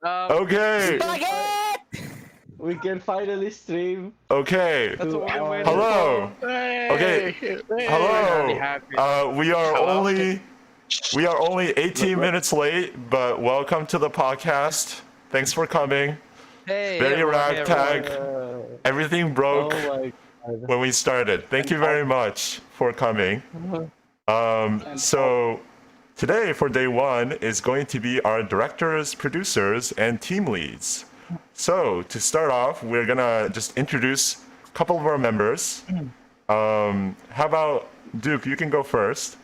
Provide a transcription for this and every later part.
Okay. We can finally stream. Okay. That's what we've been waiting Hello. for. Okay. Hello. We are only 18 minutes late, but welcome to the podcast. Thanks for coming. Hey, Very everyone, hey, ragtag. everyone. Everything broke Oh my god. when we started. Thank you very much for coming. So today for day one is going to be our directors, producers, and team leads. So to start off, we're gonna just introduce a couple of our members. How about Duke? You can go first.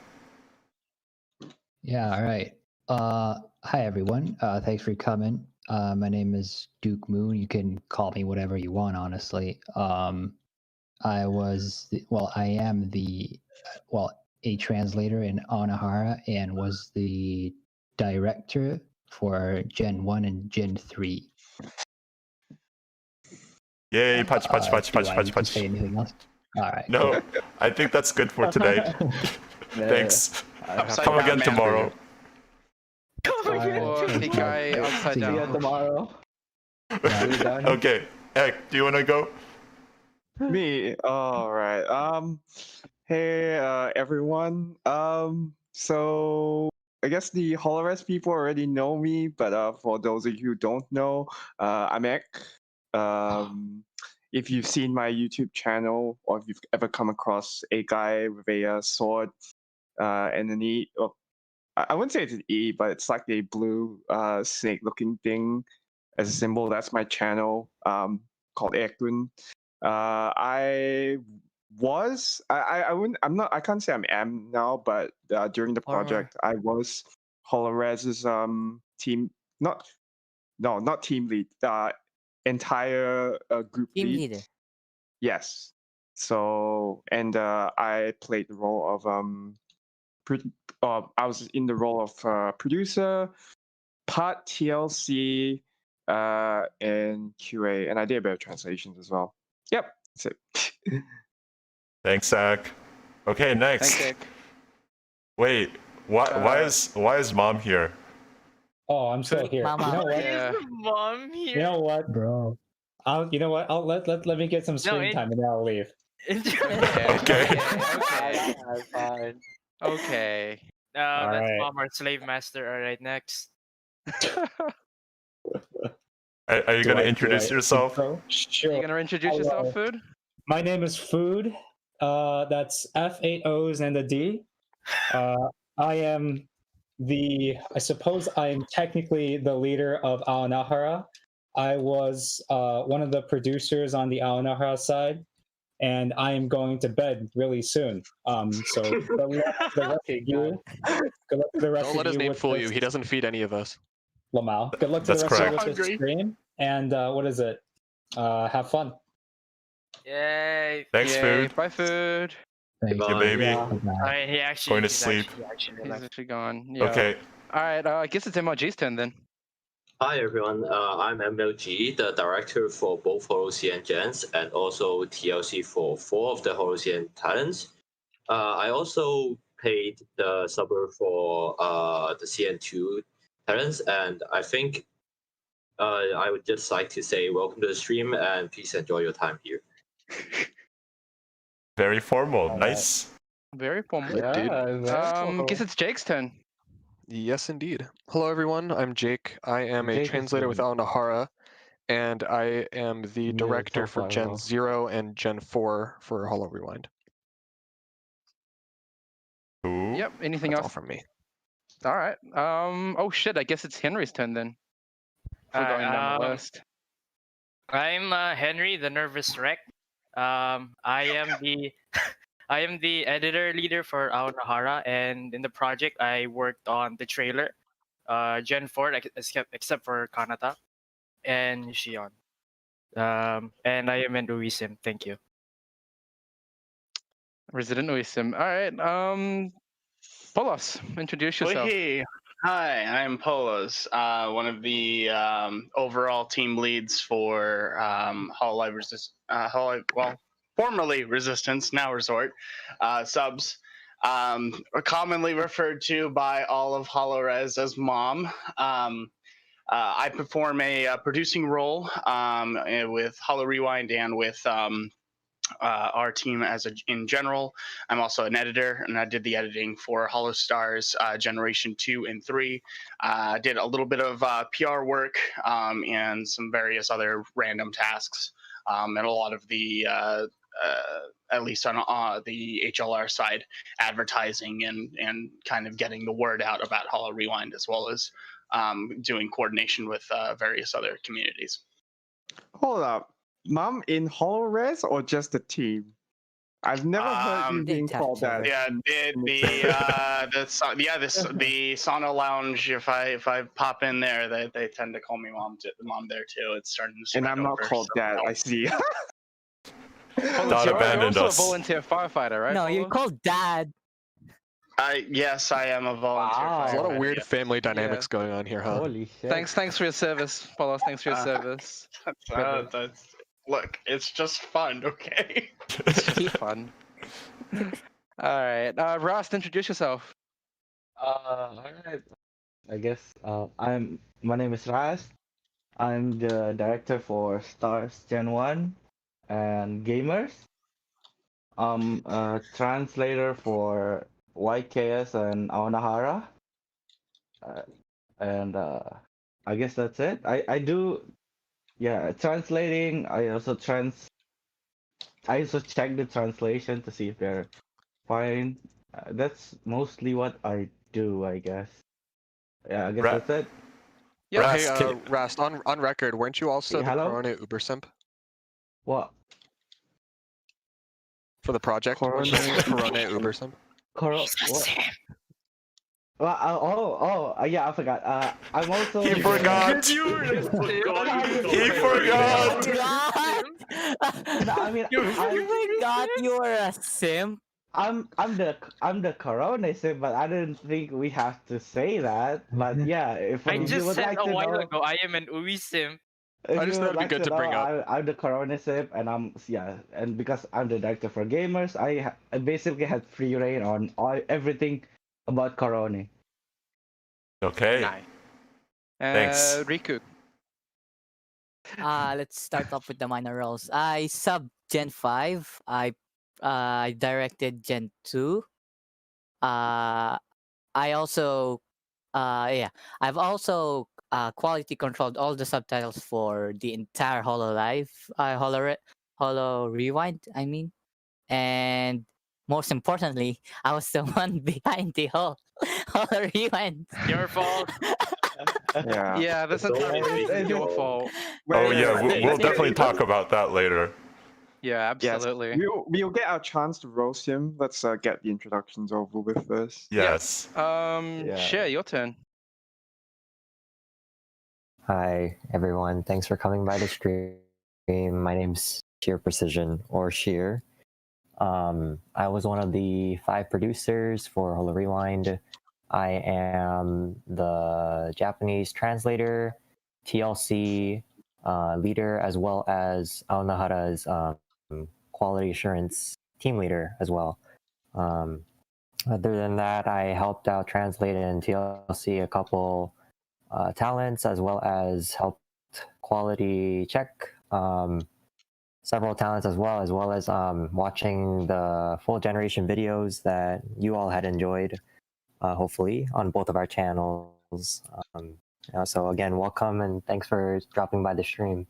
Yeah, all right. Hi everyone. Thanks for coming. My name is Duke Moon. You can call me whatever you want, honestly. I am a translator in Onahara and was the director for Gen 1 and Gen 3. Yay, punch. Do I need to say anything else? All right. No, I think that's good for today. Thanks. Come again tomorrow. Hey, guy, upside See you down. tomorrow. Okay, Ek, do you want to go? Me? Alright. Hey, everyone. So I guess the Hololive people already know me, but for those of you who don't know, I'm Ek. If you've seen my YouTube channel, or if you've ever come across a guy with a sword and an E, well, I wouldn't say it's an E, but it's like a blue snake-looking thing as a symbol. That's my channel called Ekun. I can't say I am now, but during the project I was Holorez's team, not team lead, entire group Team lead. leader. Yes. So I played the role of I was in the role of producer, part TLC, and QA, and I did a bit of translations as well. Yep, that's it. Thanks, Ek. Okay, next. Thanks, Ek. Wait, why is Mom here? Oh, I'm still here. Mama. You know what? Yeah. Mom here. You know what? Bro. You know what? I'll let me get some screen time and then I'll leave. Okay. Okay. Fine. Okay. That's Alright. Mom, our slave master. All right, next. Are you Do gonna I- do introduce I yourself? intro? You Sure. gonna introduce Hello. yourself, Food? My name is Food. That's F8 O's and a D. I suppose I'm technically the leader of Aonahara. I was one of the producers on the Aonahara side, and I am going to bed really soon. So good luck to the rest of you. Good luck to the rest Don't of let his you name with fool this- you. He doesn't feed any of us. Lamau. Good luck to That's the rest correct. of you with this stream. And what is it? Have fun. Yay. Thanks, Yay. Food. Bye, Food. Thank Your baby. Yeah. All right, he actually Going to he's sleep. actually He's left. actually gone. Yeah. Okay. All right. I guess it's MLG's turn then. Hi everyone, I'm MLG, the director for both HoloCN Gens and also TLC for 4 of the HoloCN talents. I also played the subber for the CN2 talents, and I think I would just like to say welcome to the stream and please enjoy your time here. Very formal. Alright. Nice. Very formal. Yeah, dude. very Guess it's Jake's turn. Yes, indeed. Hello, everyone. I'm Jake. I am a Jake is translator with good. Aonahara, and I am the Yeah, director so for far, Gen well. 0 and Gen 4 for Holo Rewind. Cool. Yep. Anything That's all else? from me. All right. Oh shit. I guess it's Henry's turn then. We're Alright, going down the list. I'm Henry, the nervous wreck. I am the I am the editor leader for Aonahara, and in the project I worked on the trailer, Gen 4, except for Kanata and Shion. And I am an Uisim. Thank you. Resident Oisim. All right. Polos, introduce yourself. Hey, hi, I'm Polos, one of the overall team leads for Hololive formerly Resistance, now Resort subs, are commonly referred to by all of Holorez as Mom. I perform a producing role with Hollow Rewind and with our team in general. I'm also an editor, and I did the editing for Hollow Stars Generation 2 and 3. Did a little bit of PR work and some various other random tasks, and a lot of the at least on the HLR side, advertising and kind of getting the word out about Hollow Rewind, as well as doing coordination with various other communities. Hold up. Mom in HoloRes or just the team? I've never heard you being called that. Yeah, the sauna lounge. If I pop in there, they tend to call me mom there too. It's starting to spread And I'm not over, called so- that. I see. Dot You're abandoned also us. a volunteer firefighter, right? No, you're Polo? called Dad. Yes, I am a volunteer. Wow. There's a lot of firefighter, weird yeah. family dynamics going on here, huh? Holy shit. Thanks for your service, Polos. Thanks for your service. Look, it's just fun, okay? It's just fun. All right, Rust, introduce yourself. Alright. I guess my name is Raz. I'm the director for Stars Gen 1 and Gamers. I'm a translator for YKS and Aonahara. And I guess that's it. I do translating. I also check the translation to see if they're fine. That's mostly what I do, I guess. Yeah, I guess Ra- that's it. Yeah, Rast, Hey, Rast, on record, weren't you also Hey, the hello? Corona ubersimp What? for the project? Weren't you Corona- the Corona ubersimp? What? Well, yeah, I forgot. I'm also. He forgot. He forgot. God! No, I mean, You forgot you were a simp. I'm the Corona sim, but I didn't think we have to say that. But yeah, if I you just would said like a to while know, ago I am an Ubi sim. if I just you thought would it'd be like good to bring know, up. I'm the Corona sim, and and because I'm the director for gamers, I basically had free reign on everything about Corona. Okay. Nice. Thanks. Riku. Let's start off with the minor roles. I sub Gen 5. I directed Gen 2. I also I've also quality controlled all the subtitles for the entire Hololive, Holo Rewind, I mean. And most importantly, I was the one behind the whole Holo Rewind. Your fault. Yeah. Yeah, this entire your fault. Oh yeah, Wait, we'll definitely talk about that later. Yeah, Yes, absolutely. we'll get our chance to roast him. Let's get the introductions over with first. Yes. Yeah. Share your turn. Hi, everyone. Thanks for coming by the stream. My name's Sheer Precision, or Sheer. I was one of the 5 producers for Holo Rewind. I am the Japanese translator, TLC leader, as well as Aonahara's quality assurance team leader as well. Other than that, I helped out translate in TLC a couple talents, as well as helped quality check several talents as well as watching the full generation videos that you all had enjoyed, hopefully, on both of our channels. So again, welcome and thanks for dropping by the stream.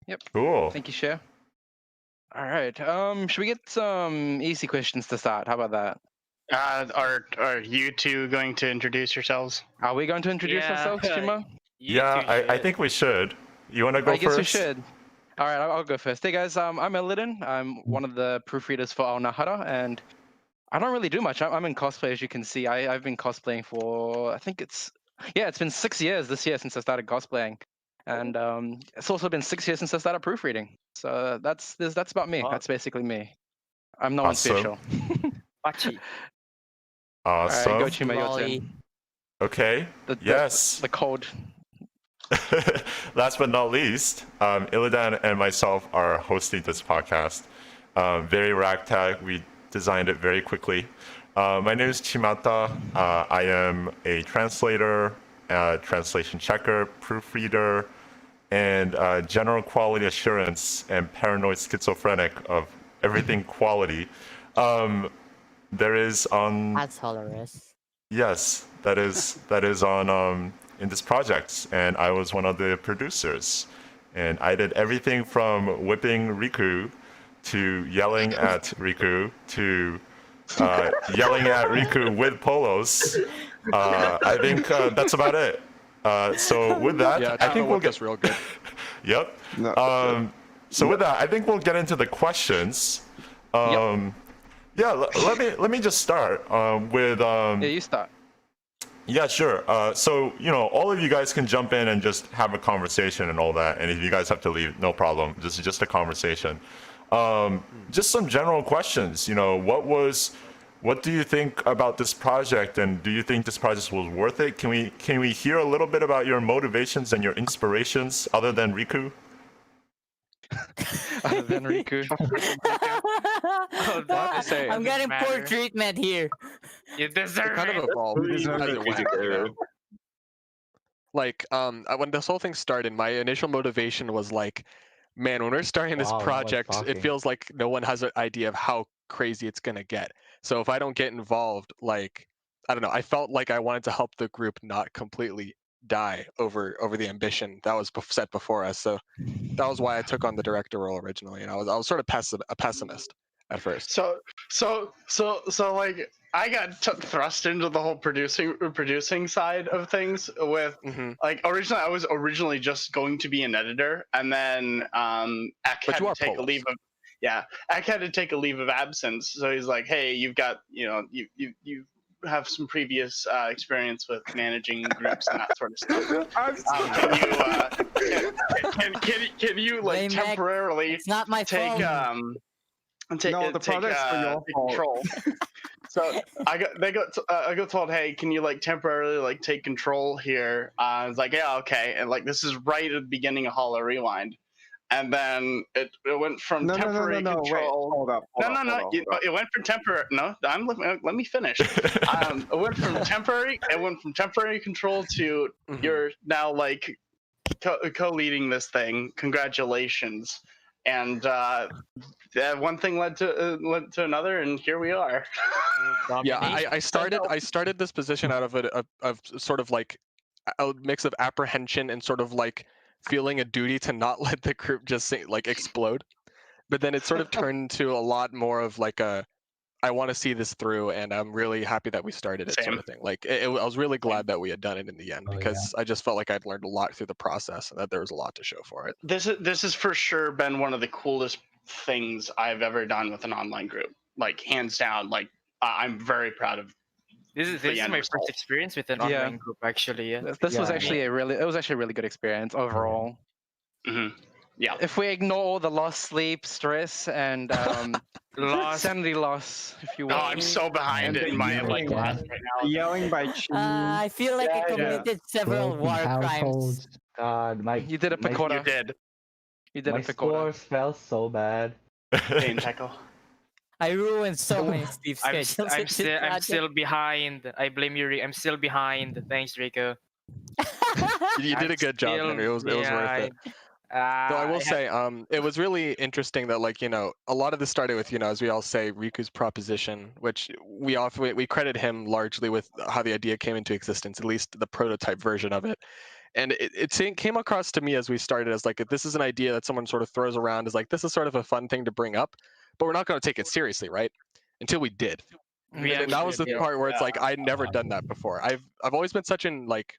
Yep. Cool. Thank you, Share. All right. Should we get some easy questions to start? How about that? Are you two going to introduce yourselves? Are we going to introduce Yeah. ourselves, Chima? Yeah, I think we should. You want to go I guess first? we should. All right, I'll go first. Hey guys, I'm Illidan. I'm one of the proofreaders for Aonahara, and I don't really do much. I'm in cosplay, as you can see. I've been cosplaying for, I think it's been 6 years this year since I started cosplaying, and it's also been 6 years since I started proofreading. So that's about me. Oh. That's basically me. I'm no one Awesome. special. Pachi. All right, Awesome. go Chima, your Lolly. turn. Okay. Yes. The code. Last but not least, Illidan and myself are hosting this podcast. Very ragtag. We designed it very quickly. My name is Chimata. I am a translator, translation checker, proofreader, and general quality assurance and paranoid schizophrenic of everything quality. There is on That's hilarious. yes, that is on in this project, and I was one of the producers, and I did everything from whipping Riku to yelling at Riku to yelling at Riku with polos. I think that's about it. So with that, Yeah, I think we'll get real good. Yep. No, So with that, I think we'll get into the questions. Yeah, let me just start with. Yeah, you start. Yeah, sure. So all of you guys can jump in and just have a conversation and all that. And if you guys have to leave, no problem. This is just a conversation. Just some general questions. What do you think about this project, and do you think this project was worth it? Can we hear a little bit about your motivations and your inspirations other than Riku? Other than Riku. I'm getting poor treatment here. You deserve Kind of it. evolved. Who is either way, you know? Like, when this whole thing started, my initial motivation was like, man, when we're starting this Wow, no one's project, it talking. feels like no one has an idea of how crazy it's gonna get. So if I don't get involved, like, I don't know, I felt like I wanted to help the group not completely die over the ambition that was set before us. So that was why I took on the director role originally, and I was sort of a pessimist at first. So like I got thrust into the whole producing side of things with like originally I was just going to be an editor, and then Ek had to take a leave of Ek had to take a leave of absence. So he's like, hey, you've got you have some previous experience with managing groups and that sort of stuff. Can you like Blame Meg. temporarily It's not my take fault. the project's for your fault. control? So I got told, hey, can you like temporarily like take control here? I was like, yeah, okay. And like this is right at the beginning of Hollow Rewind. And then it went from temporary control. Wait, hold up. It went from temporary. No, let me finish. It went from temporary control to you're now like co-leading this thing. Congratulations. And one thing led to another, and here we are. Yeah, I started this position out of sort of like a mix of apprehension and sort of like feeling a duty to not let the group just like explode. But then it sort of turned into a lot more of like I want to see this through, and I'm really happy that we started it sort of thing. Like I was really glad that we had done it in the end, because I just felt like I'd learned a lot through the process and that there was a lot to show for it. This has for sure been one of the coolest things I've ever done with an online group. Like hands down, like I'm very proud of. This is my first experience with an online group, actually. Yeah. This was actually a really good experience overall. Yeah. If we ignore all the lost sleep, stress, and sanity loss, if you will. Oh, I'm so behind it in my like class right now. Yelling by cheese. I feel like I committed several war crimes. God, You did a Picota. You did my a Picota. scores fell so bad. I ruined so many sleep schedules. I'm still behind. I blame you. I'm still behind. Thanks, Rico. You did a good job, Henry. It was worth it. Though I will say, it was really interesting that, like, a lot of this started with, as we all say, Riku's proposition, which we credit him largely with how the idea came into existence, at least the prototype version of it. And it came across to me as we started as like, this is an idea that someone sort of throws around as like, this is sort of a fun thing to bring up, but we're not going to take it seriously, right? Until we did. And that was the part where it's like, I'd never done that before. I've always been such an, like,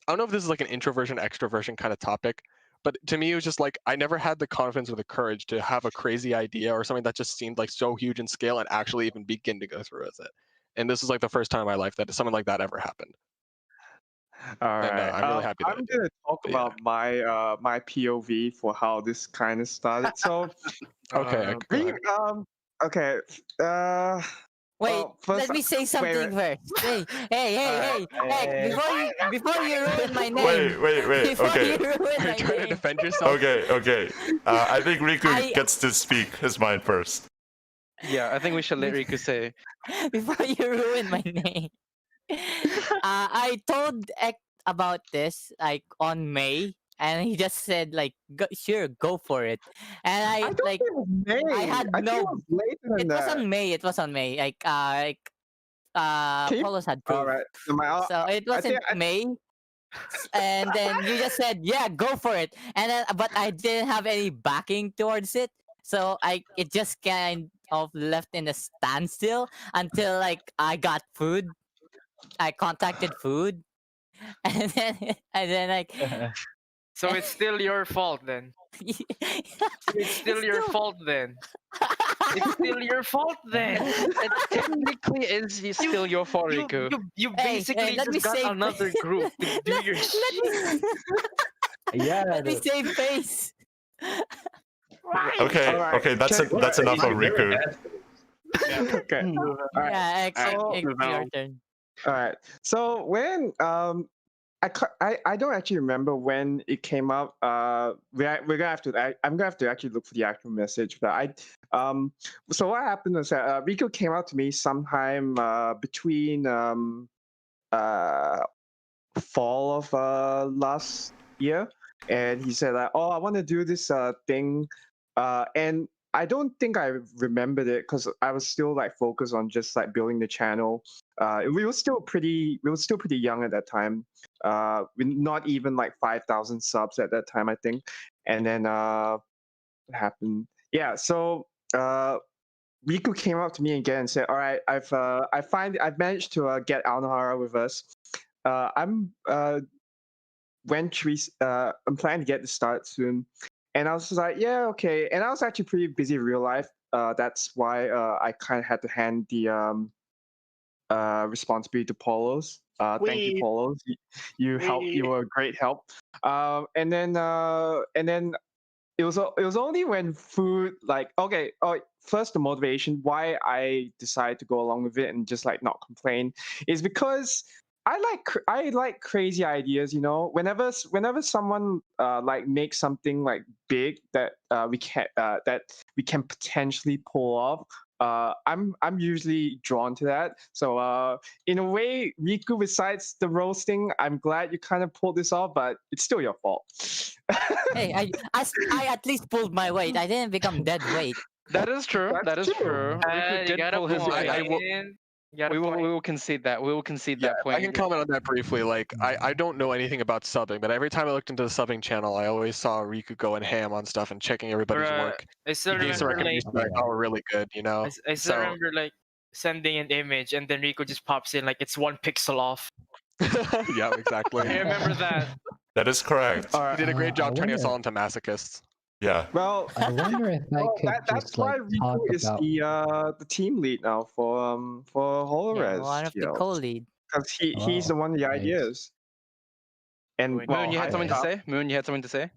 I don't know if this is like an introversion, extroversion kind of topic, but to me, it was just like, I never had the confidence or the courage to have a crazy idea or something that just seemed like so huge in scale and actually even begin to go through with it. And this is like the first time in my life that something like that ever happened. All right. And, I'm really happy that I'm going to talk about my POV for how this kind of started. So, okay. Wait, let me say something first. Hey! Before you ruin my name. Wait. Okay. Are you trying to defend yourself? Okay. I think Riku gets to speak his mind first. Yeah, I think we should let Riku say. Before you ruin my name. I told Ek about this like on May, and he just said like, "Sure, go for it." And I I don't like, think it was May. I had I think it no. was later than It was that. on May. It was on May. Can you? Polos had All proof. right. No, So it I think wasn't May. And then you just said, "Yeah, go for it." And then, but I didn't have any backing towards it, so it just kind of left in a standstill until like I got food. I contacted food, and then like So it's still your fault then. It's still your fault then. It's still your fault then. It technically is still your fault, You Riku. you Hey, basically let me just got save- another group to do your let shit. me Yeah. let me save face. Okay, All right, okay, that's enough of Riku. Okay. All right. Yeah, Move your on. turn. All right. So when I don't actually remember when it came out. We're gonna have to. I'm gonna have to actually look for the actual message. But so what happened was that Riku came out to me sometime between fall of last year, and he said like, "Oh, I want to do this thing," and I don't think I remembered it because I was still like focused on just like building the channel. We were still pretty young at that time. Not even like 5,000 subs at that time, I think. And then what happened? Yeah, so Riku came up to me again and said, "All right, I've managed to get Alnahara with us. I'm I'm planning to get this start soon." And I was just like, "Yeah, okay." And I was actually pretty busy in real life. That's why I kind of had to hand the responsibility to Polos. Thank you, Wee. Polos. You helped. You were a great help. And then it was only when food like okay. Oh, first the motivation why I decided to go along with it and just like not complain is because I like crazy ideas. You know, whenever someone like makes something like big that we can potentially pull off. I'm usually drawn to that. So in a way, Riku, besides the roasting, I'm glad you kind of pulled this off, but it's still your fault. Hey, I at least pulled my weight. I didn't become dead weight. That is true. That's That is true. true. Riku You did got a pull his point. weight. I will- You got a We point. will concede that. We will concede Yeah, that I can point. comment on that briefly. Like, I don't know anything about subbing, but every time I looked into the subbing channel, I always saw Riku going ham on stuff and checking everybody's Bruh, work. I still He gave some remember like recommendations that I thought were really good, you know? I still So, remember like sending an image and then Rico just pops in like it's 1 pixel off. yeah, exactly. I remember that. That is correct. All He right. did a great I job turning us wonder- all into masochists. Yeah. Well, I wonder if I well, could that's just why like talk Riku is about. the team lead now for Yeah, Holores one of the co-lead. because he's the one with the nice. ideas. And Moon, well, Moon, you had I- something to say? Moon, you had something to say?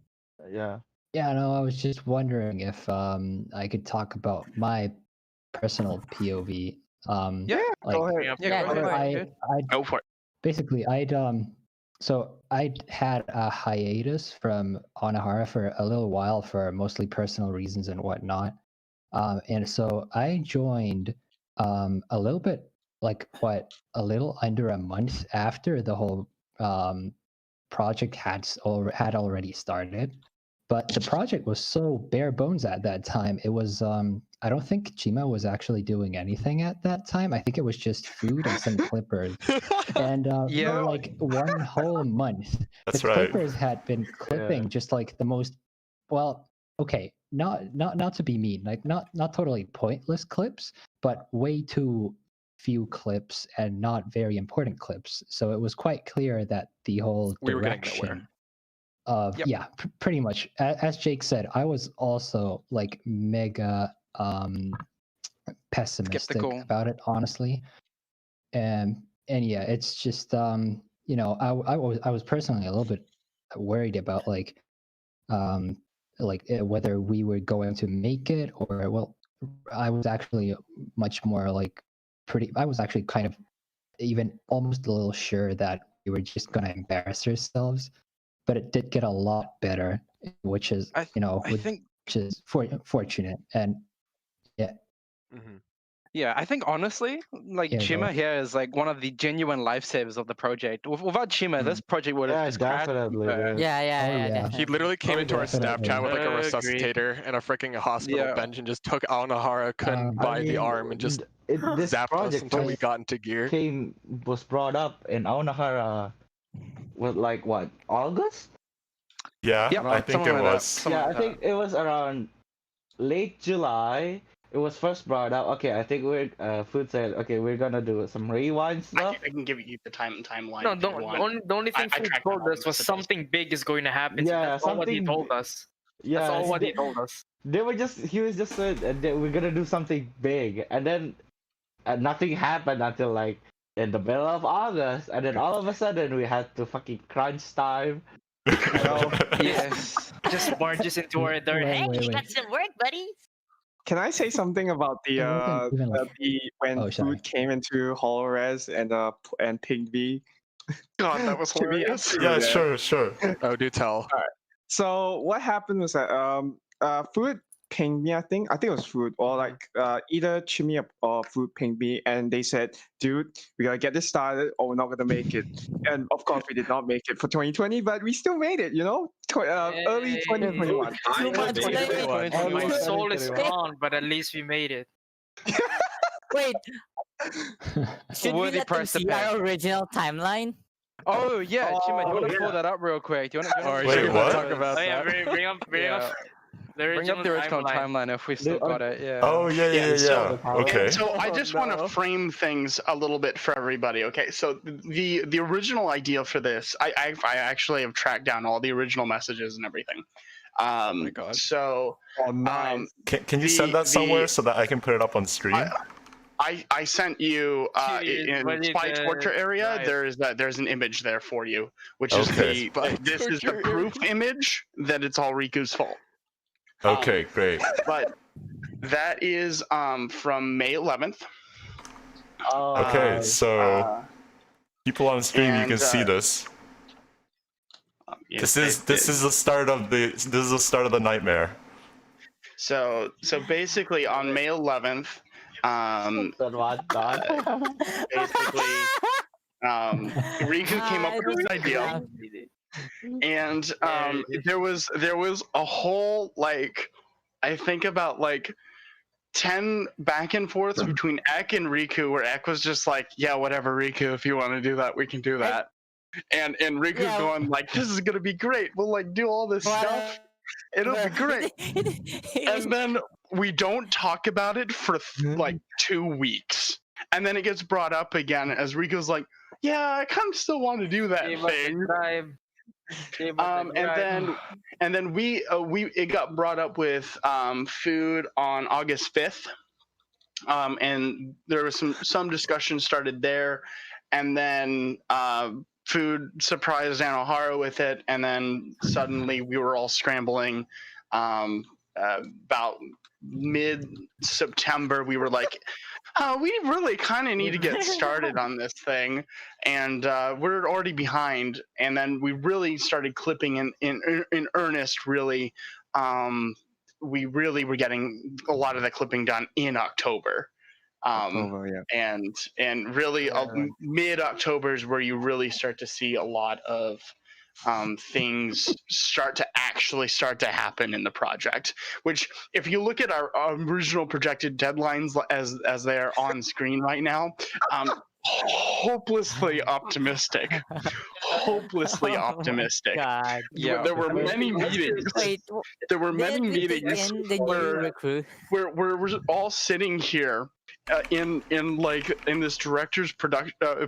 Yeah. Yeah, no, I was just wondering if I could talk about my personal POV. Yeah, like go ahead. Yeah, go ahead. I'd Go for it. basically so I'd had a hiatus from Onahara for a little while for mostly personal reasons and whatnot. And so I joined a little bit a little under a month after the whole project had already started. But the project was so bare bones at that time. It was I don't think Chima was actually doing anything at that time. I think it was just food and some clippers. And Yeah. for like one whole month, That's the right. clippers had been clipping just like the most okay, not to be mean, like not totally pointless clips, but way too few clips and not very important clips. So it was quite clear that the whole We were getting nowhere. direction of Yep. pretty much as Jake said, I was also like mega pessimistic Skeptical. about it, honestly. And yeah, it's just I was personally a little bit worried about whether we were going to make it or well, I was actually much more I was actually kind of even almost a little sure that we were just going to embarrass ourselves, but it did get a lot better, which is I think which is fortunate. And yeah. Mhm. Yeah, I think honestly, like Yeah, Chima go. here is like one of the genuine lifesavers of the project. Without Chima, this project would have Yeah, just crashed. definitely, dude. Yeah, yeah, Oh, yeah, yeah. He definitely. literally came Oh, into our staff definitely. chat with like a Agreed. resuscitator and a freaking hospital Yeah. bench and just took Aonahara, couldn't Um, buy I the mean, arm and just this zapped us project until we first got into gear. was brought up in Aonahara, with like what, August? Yeah, Yep, I think something it like that. was. Something Yeah, I like think it was around late July. It was first brought up. Okay, I think Food said, okay, we're gonna do some rewind stuff. I can give you the timeline. No, if you want. the only thing I Food tracked down told all the us was messages. something big is going to happen. Yeah, That's all what he something told us. Yeah, That's all what he they, told us. he was just said that we're gonna do something big, and then nothing happened until like in the middle of August, and then all of a sudden we had to fucking crunch time. Yes. Just barges into our door. Wait, Hey, wait, you wait. got some work, buddy. Can I say something about It wasn't even like. when Oh, sorry. Food came into HoloRes and pinged me? God, that was To be hilarious. Yeah, absolute, sure. Oh, do tell. So what happened was that Food pinged me. I think it was Food or like either Chimmy or Food pinged me, and they said, "Dude, we gotta get this started, or we're not gonna make it." And of course, we did not make it for 2020, but we still made it. You know, early 2021. I Too much made it. late. My soul is 2021. gone, but at least we made it. Wait, should we Worthy let them price to see pay. our original timeline? Oh yeah, Chima, do you want to yeah. pull that up real quick? Do you want Or to Wait, should we what? talk about Oh yeah, that? bring up Yeah. the Bring up the original timeline if we still Dude, got it. Yeah. Oh yeah. so- Okay. So I just want no. to frame things a little bit for everybody. Okay, so the original idea for this, I actually have tracked down all the original messages and everything. Oh my God. So Oh, nice. Can you send that somewhere so that I can put it up on stream? I sent you Jeez, in what is Spy Torture area. right. There's an image there for you, which Okay. is this is the proof image that it's all Riku's fault. Okay, great. But that is from May 11th. Okay, so Uh, people on stream, you can and, see this. yeah, This is the start of the nightmare. So basically on May 11th, basically Riku came up with this idea, and there was a whole like I think about like 10 back and forths between Ek and Riku, where Ek was just like, yeah, whatever, Riku, if you want to do that, we can do that. And Riku's Yeah. going like, this is gonna be great. We'll like do all this stuff. It'll be great. And then we don't talk about it for like 2 weeks. And then it gets brought up again as Riku's like, yeah, I kind of still want to do that thing. And then we it got brought up with Food on August 5th. And there was some discussion started there, and then Food surprised Anohara with it, and then suddenly we were all scrambling. About mid-September, we were like, we really kind of need to get started on this thing, and we're already behind. And then we really started clipping in earnest, really. We really were getting a lot of the clipping done in October. And really mid-October is where you really start to see a lot of things start to happen in the project, which if you look at our original projected deadlines as they are on screen right now, hopelessly optimistic. God. Yeah. There were many meetings. Wait, There were many did we take meetings in the new recruit? where we're all sitting here in this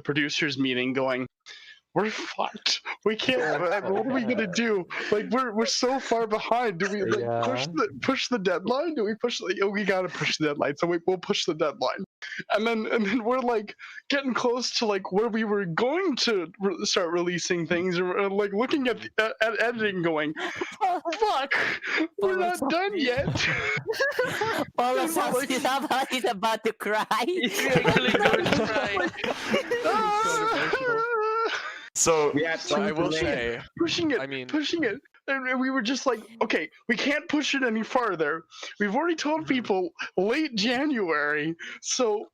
producers meeting going, we're fucked. We can't. What are we gonna do? Like we're so far behind. Do we push the deadline? Do we push? We gotta push the deadline. So we'll push the deadline. And then we're like getting close to like where we were going to start releasing things, or like looking at editing, going, fuck, we're not done yet. Paula sounds like he's about to cry. He's actually going to cry. So I will say, pushing it. I mean- pushing it. And we were just like, okay, we can't push it any farther. We've already told people late January, so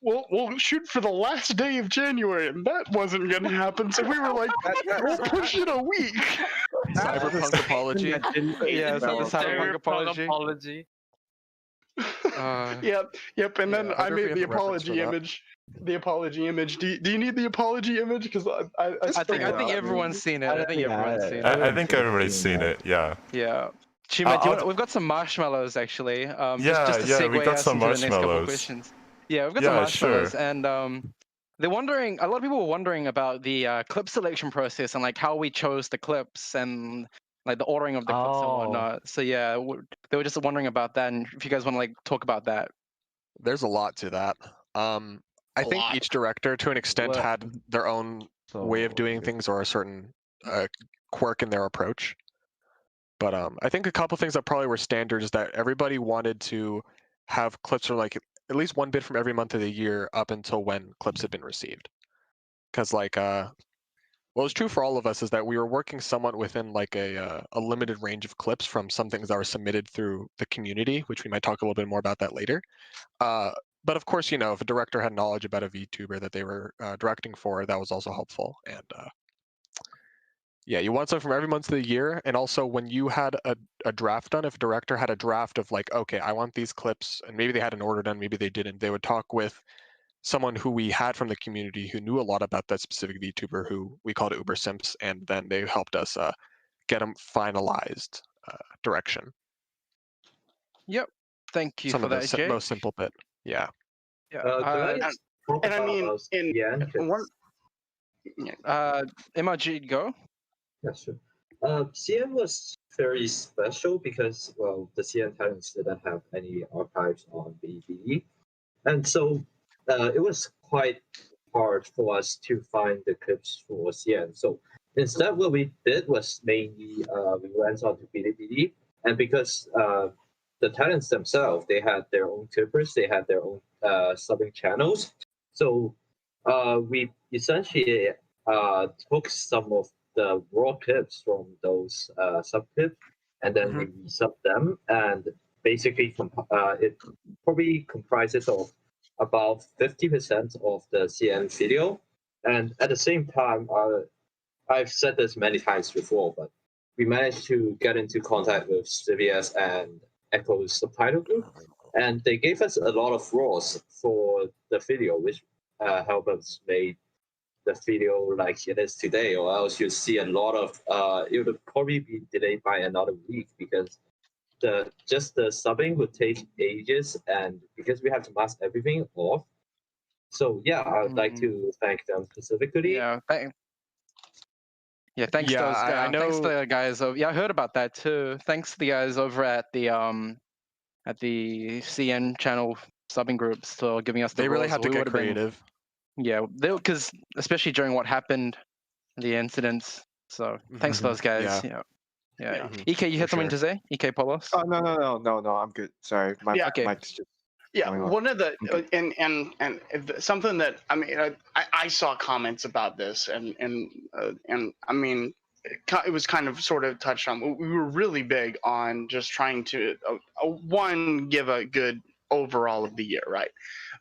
we'll shoot for the last day of January, and that wasn't gonna happen. So we were like, we'll push it a week. Cyberpunk apology. Yeah, so the cyberpunk apology. apology. Yep. And then Yeah, I wonder if we made have the a reference for apology that. image. The apology image. Do you need the apology image? Because I think everyone's seen it. I think everyone's seen it. I think everybody's seen it. Yeah. Yeah. Chima, I'll- we've got some marshmallows actually. Yeah, just to yeah, segue we got us some into the next couple of marshmallows. questions. Yeah, we've got some Yeah, marshmallows, sure. and they're wondering. A lot of people were wondering about the clip selection process and like how we chose the clips and like the ordering of the clips and whatnot. So yeah, they were just wondering about that, and if you guys want to like talk about that. There's a lot to that. I think lot. each director, to an extent, Well, had their own way of doing things or a certain quirk in their approach. But I think a couple things that probably were standard is that everybody wanted to have clips for like at least one bit from every month of the year up until when clips had been received. Because like what was true for all of us is that we were working somewhat within like a limited range of clips from some things that were submitted through the community, which we might talk a little bit more about that later. But of course, if a director had knowledge about a VTuber that they were directing for, that was also helpful. And yeah, you want something from every month of the year. And also when you had a draft done, if a director had a draft of like, okay, I want these clips, and maybe they had an order done, maybe they didn't, they would talk with someone who we had from the community who knew a lot about that specific VTuber, who we called ubersimps, and then they helped us get them finalized direction. Yep. Thank you Some for of that, the Jake. most simple bit. Yeah. Yeah. And I mean, in one. MRG, go. Yeah, sure. CN was very special because, well, the CN talents didn't have any archives on BBD. And so it was quite hard for us to find the clips for CN. So instead, what we did was mainly we went on to Bilibili. And because the talents themselves, they had their own clippers, they had their own subbing channels. So we essentially took some of the raw clips from those sub clips, and then we resub them, and basically it probably comprises of about 50% of the CN video. And at the same time, I've said this many times before, but we managed to get into contact with CBS and Echo's subtitle group, and they gave us a lot of raws for the video, which helped us make the video like it is today, or else you'd see a lot of it would probably be delayed by another week because the subbing would take ages, and because we have to mask everything off. So yeah, I would like to thank them specifically. Yeah, thanks Yeah, those guys. I know. Thanks to the guys. I heard about that too. Thanks to the guys over at the CN channel subbing groups for giving us the. They really roles. had to We get would've been- creative. Yeah, because especially during what happened, the incidents. So thanks to those guys. Yeah. Yeah. EK, you had something to say? EK Polos? Oh no, I'm good. Sorry, my mic's just. Yeah, going on. one of the and something that I mean, I saw comments about this, and I mean, it was kind of sort of touched on. We were really big on just trying to one, give a good overall of the year, right?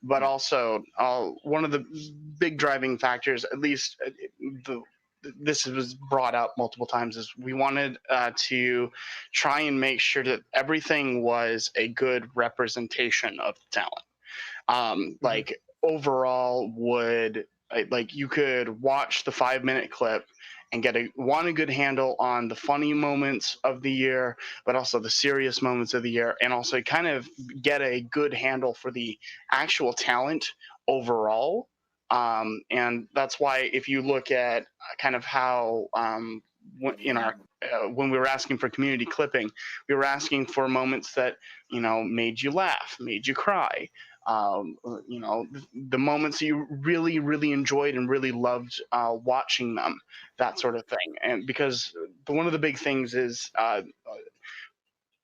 But also, one of the big driving factors, at least this was brought up multiple times, is we wanted to try and make sure that everything was a good representation of the talent. Like overall, like you could watch the 5-minute clip and get a good handle on the funny moments of the year, but also the serious moments of the year, and also kind of get a good handle for the actual talent overall. And that's why if you look at kind of how when we were asking for community clipping, we were asking for moments that made you laugh, made you cry, the moments you really, really enjoyed and really loved watching them, that sort of thing. And because one of the big things is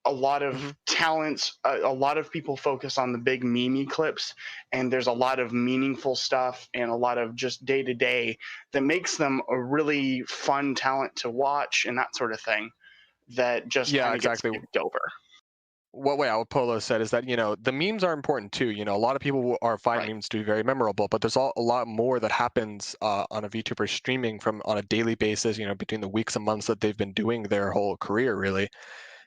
a lot of Mm-hmm. talents. A lot of people focus on the big meme clips, and there's a lot of meaningful stuff and a lot of just day to day that makes them a really fun talent to watch and that sort of thing. That just Yeah, kind of exactly. gets skipped over. What way Polo said is that, you know, the memes are important too. You know, a lot of people find Right. memes to be very memorable, but there's a lot more that happens on a VTuber streaming from on a daily basis, you know, between the weeks and months that they've been doing their whole career, really.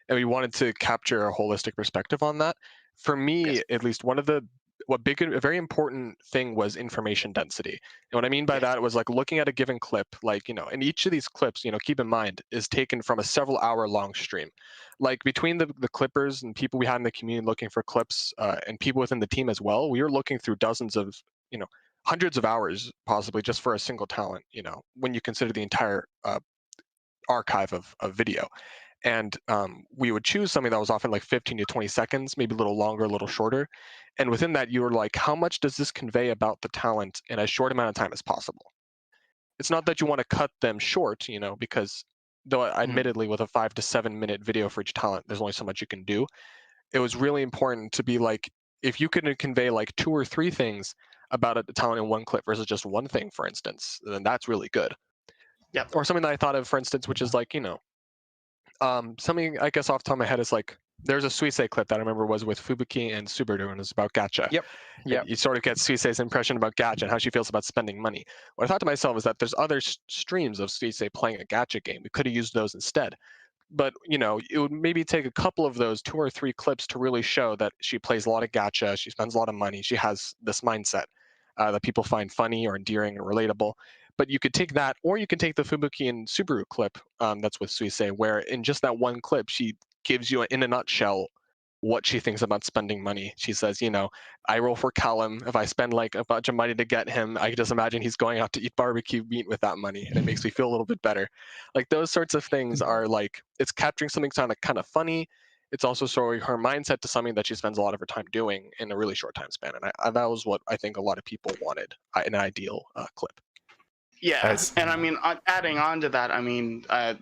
And we wanted to capture a holistic perspective on that. For me, Yes. at least, a very important thing was information density. And what I mean by Yes. that was like looking at a given clip, like, you know, and each of these clips, you know, keep in mind, is taken from a several hour long stream. Like between the clippers and people we had in the community looking for clips and people within the team as well, we were looking through dozens of, you know, hundreds of hours possibly just for a single talent, you know, when you consider the entire archive of video. And we would choose something that was often like 15 to 20 seconds, maybe a little longer, a little shorter. And within that, you were like, how much does this convey about the talent in as short amount of time as possible? It's not that you want to cut them short, you know, because though admittedly with a 5 to 7 minute video for each talent, there's only so much you can do. It was really important to be like, if you could convey like 2 or 3 things about a talent in one clip versus just one thing, for instance, then that's really good. Yep. Or something that I thought of, for instance, which is like, you know, something I guess off the top of my head is like there's a Suisei clip that I remember was with Fubuki and Subaru, and it was about gacha. Yep. Yep. You sort of get Suisei's impression about gacha and how she feels about spending money. What I thought to myself is that there's other streams of Suisei playing a gacha game. We could have used those instead. But, you know, it would maybe take a couple of those 2 or 3 clips to really show that she plays a lot of gacha, she spends a lot of money, she has this mindset that people find funny or endearing or relatable. But you could take that, or you could take the Fubuki and Subaru clip that's with Suisei, where in just that one clip, she gives you, in a nutshell, what she thinks about spending money. She says, you know, I roll for Callum. If I spend like a bunch of money to get him, I just imagine he's going out to eat barbecue meat with that money, and it makes me feel a little bit better. Like those sorts of things are like, it's capturing something kind of funny. It's also showing her mindset to something that she spends a lot of her time doing in a really short time span. And that was what I think a lot of people wanted, an ideal clip. Yeah, and I mean, adding on to that, I mean, one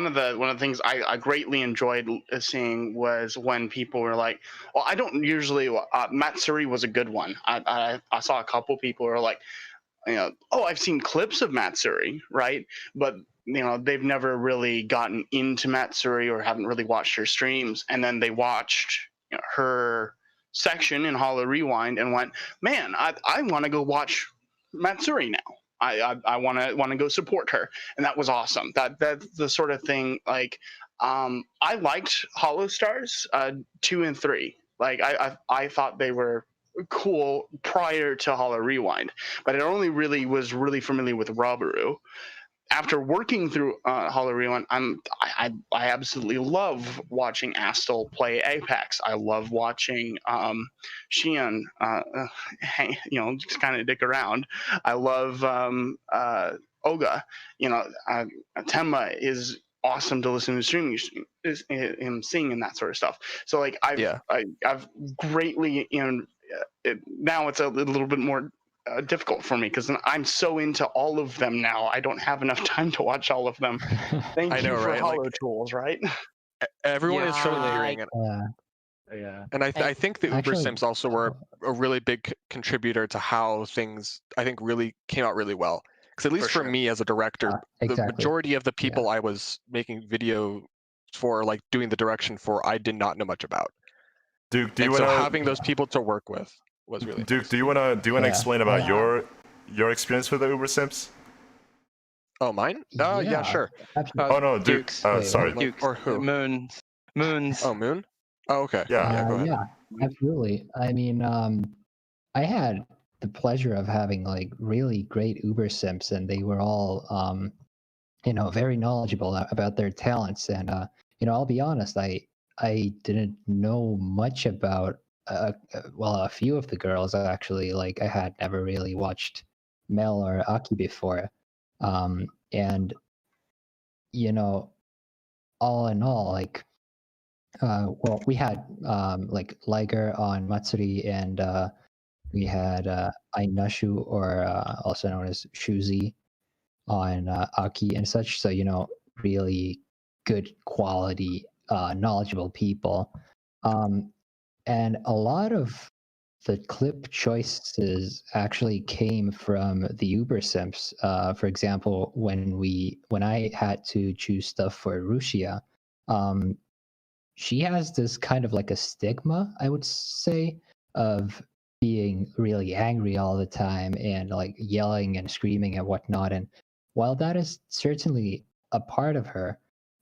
of the things I greatly enjoyed seeing was when people were like, "Well, I don't usually." Matsuri was a good one. I saw a couple people who were like, you know, "Oh, I've seen clips of Matsuri, right?" But you know, they've never really gotten into Matsuri or haven't really watched her streams, and then they watched, you know, her section in Holo Rewind and went, "Man, I want to go watch Matsuri now. I want to go support her," and that was awesome. That's the sort of thing. Like, I liked Hollow Stars 2 and 3. Like, I thought they were cool prior to Holo Rewind, but I only really was really familiar with Rabaru. After working through Holo Rewind, I absolutely love watching Astel play Apex. I love watching Shion, you know, just kind of dick around. I love Oga. You know, Temma is awesome to listen to streaming, him sing and that sort of stuff. So like I've greatly, you know, now it's a little bit more difficult for me because I'm so into all of them now. I don't have enough time to watch all of them. Thank you for right? Hollow Like, Tools, right? Everyone is so endearing. Yeah. And I think the Actually, ubersimps also were a really big contributor to how things, I think, really came out really well. Because at least for me as a director, the exactly. majority of the people I was making video for, like doing the direction for, I did not know much about. Duke, do you and want so to having those people to work with was really Duke, nice. do you want to explain about your experience with the ubersimps? Oh, mine? Yeah, sure. Oh no, Duke. Sorry. Duke. Or who? Moons. Oh, Moon? Oh, okay. Yeah. Go ahead. Yeah, absolutely. I mean, I had the pleasure of having like really great ubersimps, and they were all, you know, very knowledgeable about their talents. And you know, I'll be honest, I didn't know much about well, a few of the girls actually. Like I had never really watched Mel or Aki before, and you know, all in all, like well, we had like Liger on Matsuri, and we had Ainashu, or also known as Shuzi, on Aki and such. So, you know, really good quality knowledgeable people. And a lot of the clip choices actually came from the ubersimps. For example, when I had to choose stuff for Rushia, she has this kind of like a stigma, I would say, of being really angry all the time and like yelling and screaming and whatnot. And while that is certainly a part of her,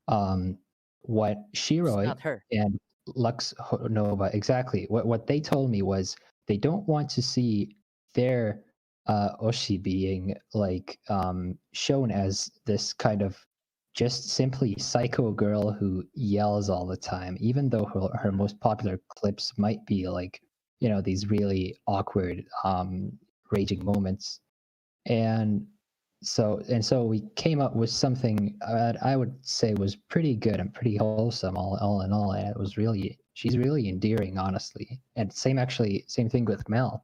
what It's Shiroi not her. and Lux Nova exactly what they told me was they don't want to see their Oshi being like shown as this kind of just simply psycho girl who yells all the time, even though her most popular clips might be like, these really awkward, raging moments. And so we came up with something that I would say was pretty good and pretty wholesome all in all. And it was she's really endearing, honestly. And same thing with Mel,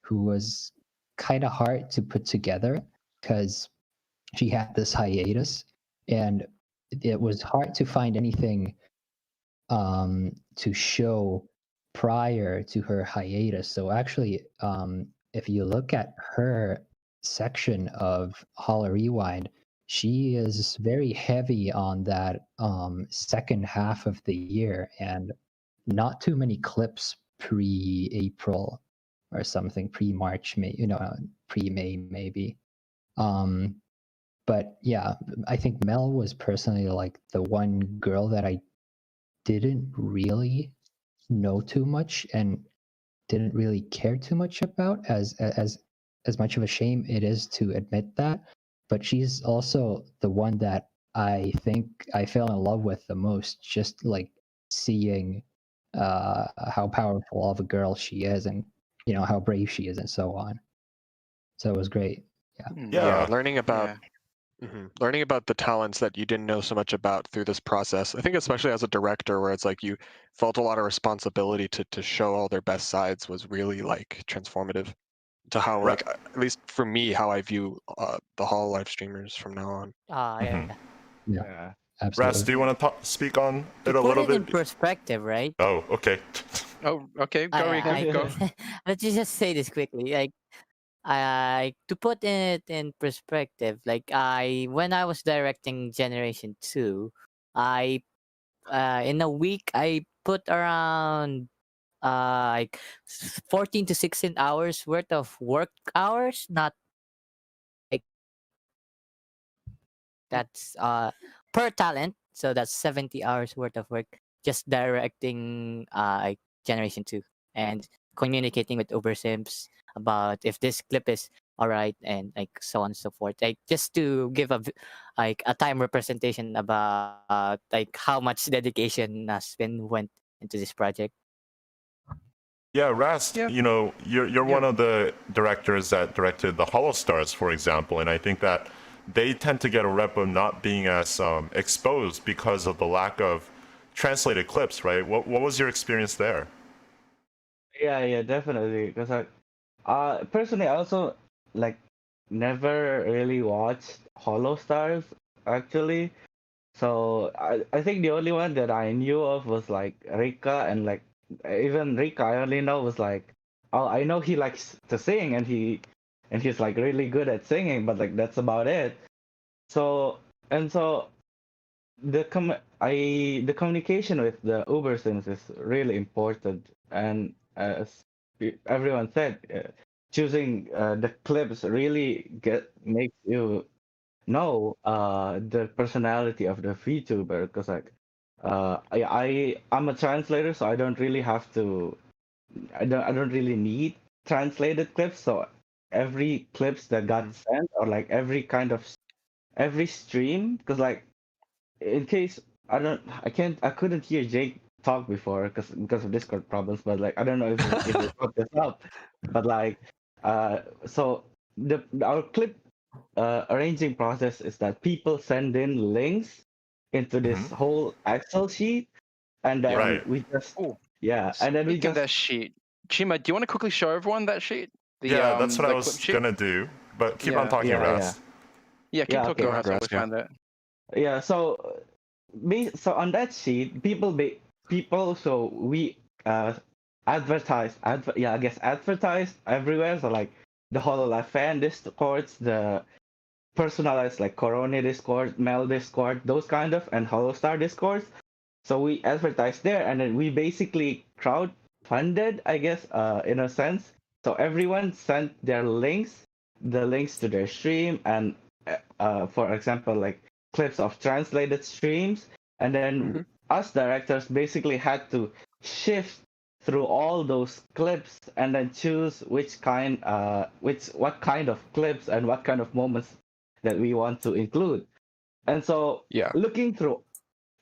who was kind of hard to put together because she had this hiatus and it was hard to find anything to show prior to her hiatus. So actually, if you look at her section of Hollow Rewind, she is very heavy on that second half of the year and not too many clips pre-April or something, pre-March, pre-May maybe. But yeah, I think Mel was personally like the one girl that I didn't really know too much and didn't really care too much about, as much of a shame it is to admit that. But she's also the one that I think I fell in love with the most, just like seeing how powerful of a girl she is and how brave she is and so on. So it was great. Yeah, learning about Yeah. learning about the talents that you didn't know so much about through this process. I think especially as a director, where it's like you felt a lot of responsibility to show all their best sides, was really like transformative to how, Right. like, at least for me, how I view the Hololive streamers from now on. Yeah. Yeah, Ras, absolutely. do you want to speak on To it a put little it in bit? perspective, right? Oh, okay. Oh, okay. Go, Riku. I, Go. let's just say this quickly. Like, to put it in perspective, like when I was directing Generation 2, I in a week I put around like 14 to 16 hours worth of work hours, not like that's per talent, so that's 70 hours worth of work just directing like Generation 2 and communicating with ubersimps about if this clip is all right and like so on and so forth, like just to give like a time representation about like how much dedication has been went into this project. Yeah, Rast, Yeah. you're one of the directors that directed the Hollow Stars, for example, and I think that they tend to get a rep of not being as exposed because of the lack of translated clips, right? What was your experience there? Yeah, definitely. Because personally, I also like never really watched Hollow Stars actually. So I think the only one that I knew of was like Rika, and like even Rika I only know was like, oh, I know he likes to sing and he's like really good at singing, but like that's about it. So and so the communication with the ubersims is really important, and as everyone said, choosing the clips really makes you know the personality of the VTuber, because like I'm a translator, so I don't really have to I don't really need translated clips. So every clips that got sent, or like every stream, because like in case I couldn't hear Jake talk before because of Discord problems, but like I don't know if we put this up, but like so our clip arranging process is that people send in links into this whole Excel sheet, and then Right. we just Oh, and then we speaking of that just sheet, Chima, do you want to quickly show everyone that sheet? Yeah, that's what I the was clip sheet? gonna do, but keep on Yeah. talking, Yeah. Rast. Yeah, keep Yeah, talking, okay. Ras, while we find that. Yeah, so so on that sheet, people. So we advertised everywhere. So like the Hololive fan discords, the personalized like Corona Discord, Mel Discord, those kind of, and Holostar Discords. So we advertised there, and then we basically crowd funded, I guess, in a sense. So everyone sent their links, the links to their stream, and for example, like clips of translated streams, and then us directors basically had to shift through all those clips and then choose what kind of clips and what kind of moments that we want to include. And so Yeah. looking through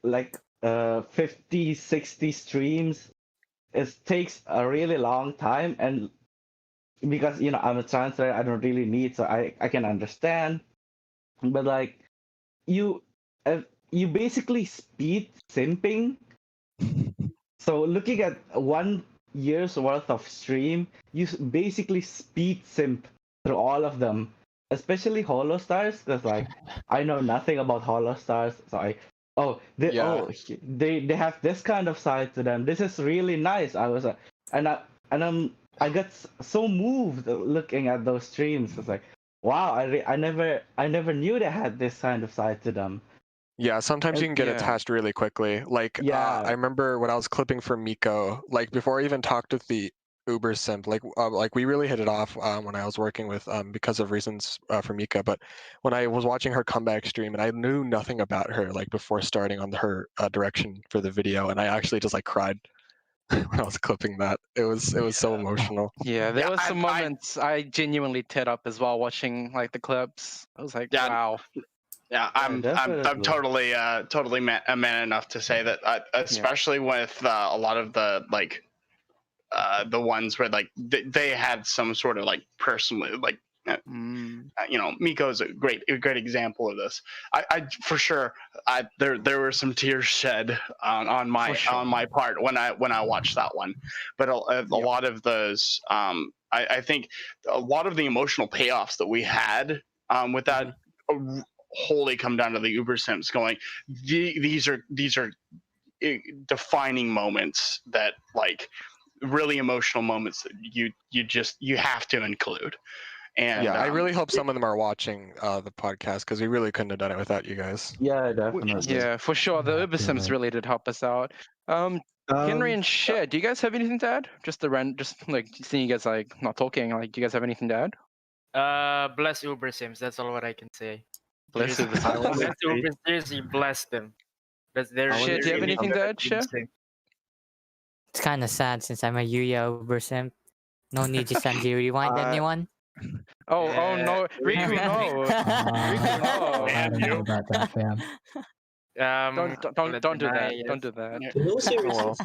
like 50, 60 streams, it takes a really long time. And because, I'm a translator, I don't really need, so I can understand. But like, you uh, you basically speed simping. So looking at 1 year's worth of stream, you basically speed simp through all of them, especially Holostars, because like I know nothing about Holostars, so they have this kind of side to them. This is really nice. I was and I and I got so moved looking at those streams. It's like, wow, I never knew they had this kind of side to them. Yeah, sometimes you can get Yeah. attached really quickly. Like, Yeah. I remember when I was clipping for Miko, like before I even talked with the Uber simp, like we really hit it off when I was working with because of reasons for Mika. But when I was watching her comeback stream, and I knew nothing about her, like before starting on her direction for the video, and I actually just like cried when I was clipping that. It was so emotional. Yeah, there Yeah, was some I- moments I genuinely teared up as well watching like the clips. I was like, Yeah. wow. Yeah, I'm definitely. totally a man enough to say that, especially with a lot of the like the ones where like they had some sort of like personal like Miko's a great example of this. I for sure there were some tears shed on my part when I watched that one, but a lot of those I think a lot of the emotional payoffs that we had with that wholly come down to the Uber simps going, these are defining moments that like really emotional moments that you have to include. And yeah, I really hope some of them are watching the podcast because we really couldn't have done it without you guys. Yeah, definitely. Yeah, for sure. The Uber Sims really did help us out. Henry and Shit, do you guys have anything to add? Just like seeing you guys like not talking. Like, do you guys have anything to add? Bless Uber Sims. That's all what I can say. Bless Uber Sims. Bless Uber Sims. You bless them. Shit, do you have anything to add, Shit? It's kind of sad since I'm a Yuya Uber simp. No need to send you rewind anyone. Oh no, Riku, no. Riku, no. I don't know about that, fam. Don't do that. Don't do that. No seriousness.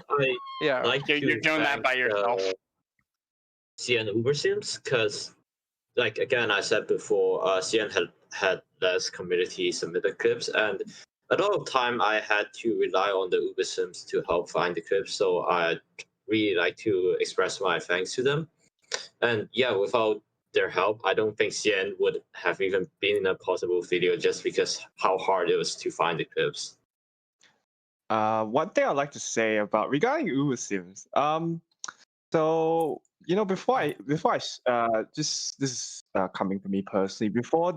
Yeah, like you're doing that by yourself. CN Uber Sims, because like again I said before, CN had less community submitted clips, and a lot of time I had to rely on the Uber Sims to help find the clips. So I really like to express my thanks to them. And yeah, without their help, I don't think CN would have even been in a possible video just because how hard it was to find the clips. One thing I'd like to say about regarding Uber Sims. So before I this is coming from me personally. Before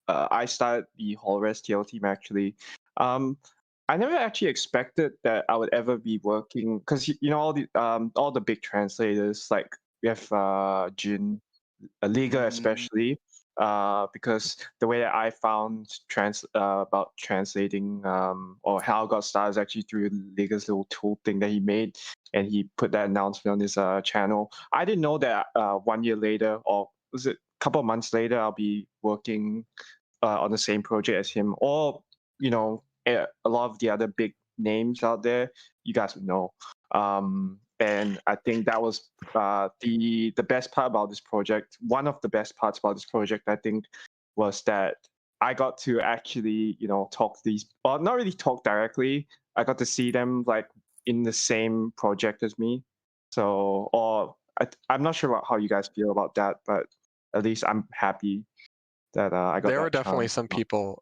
I started the Holres TL team actually, I never actually expected that I would ever be working because all the big translators like we have Jin, Liga especially, because the way that I found about translating or how I got started is actually through Liga's little tool thing that he made, and he put that announcement on his channel. I didn't know that 1 year later, or was it a couple of months later, I'll be working on the same project as him, or a lot of the other big names out there you guys would know. And I think that was the best part about this project. One of the best parts about this project, I think, was that I got to actually, talk to these, or not really talk directly. I got to see them like in the same project as me. So, I'm not sure about how you guys feel about that, but at least I'm happy that I got. There that were definitely chance. some people.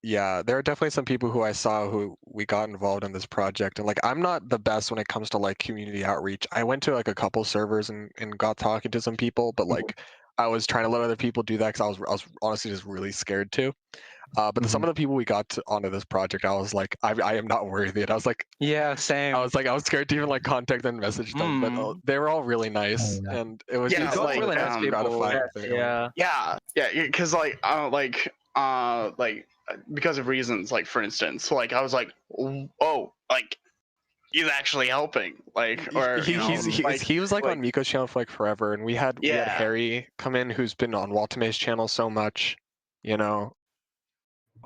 yeah, there are definitely some people who I saw who we got involved in this project, and like I'm not the best when it comes to like community outreach. I went to like a couple servers and got talking to some people, but like I was trying to let other people do that because I was honestly just really scared to. But some of the people we got onto this project, I was like, I am not worthy. And I was like, Yeah, same. I was scared to even like contact and message them, but they were all really nice, yeah. and it was Yeah, just like, really nice people. gratifying. Yeah, because because of reasons, like for instance, like I was like, oh, like he's actually helping, like, or he was like on Miko's channel for like forever, and we had Harry come in, who's been on Waltame's channel so much, you know.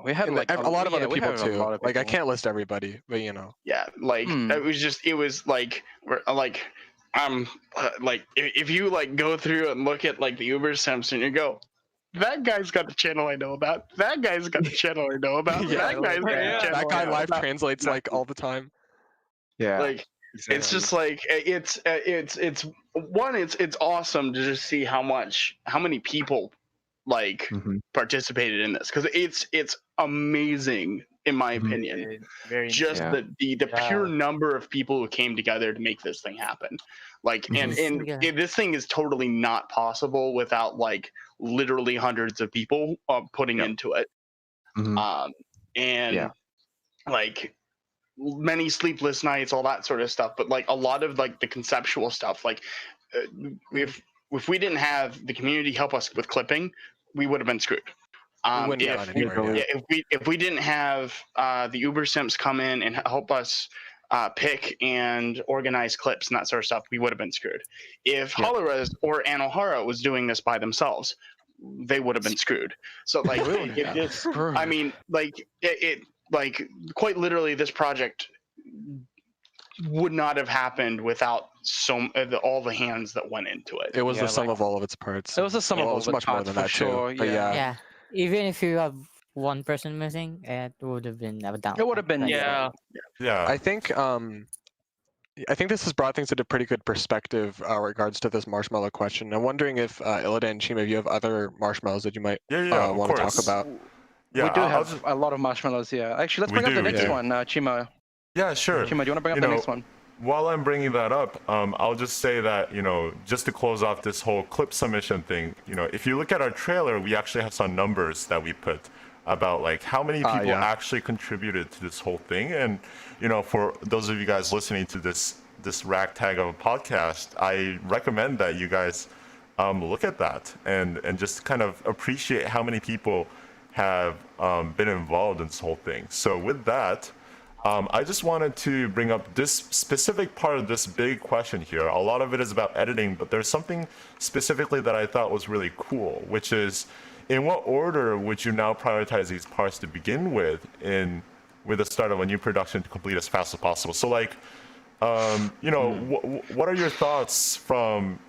We had and like a lot of other people too. Like I people. can't list everybody, but you know. Yeah, like it was like like if you like go through and look at like the ubersimps and you go, that guy's got the channel I know about. That guy's got the channel I know about. Yeah, that guy's got the channel that guy I know live about. translates like all the time. Yeah. Like it's just like it's awesome to just see how many people like participated in this, because it's amazing in my opinion. Just the pure number of people who came together to make this thing happen. Like and this thing is totally not possible without like literally hundreds of people putting into it. And like many sleepless nights, all that sort of stuff. But like a lot of like the conceptual stuff, like if we didn't have the community help us with clipping, we would have been screwed. If we didn't have the ubersimps come in and help us pick and organize clips and that sort of stuff, we would have been screwed. If Hololive or Anohara was doing this by themselves, they would have been screwed. So like I mean, like it like quite literally, this project would not have happened without all the hands that went into it. It was the sum of all of its parts. It was the sum of all of its much more parts than for that sure. too. But Yeah. Even if you have one person missing, it would have been a down. It would have been Yeah. I think this has brought things into pretty good perspective regards to this marshmallow question. I'm wondering if Illidan and Chima, if you have other marshmallows that you might want to talk about. Yeah, we do have a lot of marshmallows here. Actually, let's bring up the next one, Chima. Yeah, sure. Chima, do you want to bring up the next one? While I'm bringing that up, I'll just say that, just to close off this whole clip submission thing, if you look at our trailer, we actually have some numbers that we put about like how many people actually contributed to this whole thing. And, for those of you guys listening to this ragtag of a podcast, I recommend that you guys look at that and just kind of appreciate how many people have been involved in this whole thing. So with that, I just wanted to bring up this specific part of this big question here. A lot of it is about editing, but there's something specifically that I thought was really cool, which is, in what order would you now prioritize these parts to begin with with the start of a new production to complete as fast as possible? So like, what are your thoughts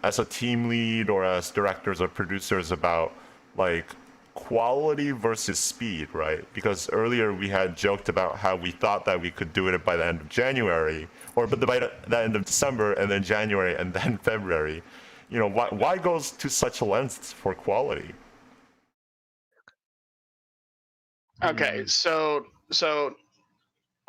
as a team lead or as directors or producers about like quality versus speed, right? Because earlier we had joked about how we thought that we could do it by the end of January, or by the end of December, and then January, and then February. Why goes to such lengths for quality? Okay, so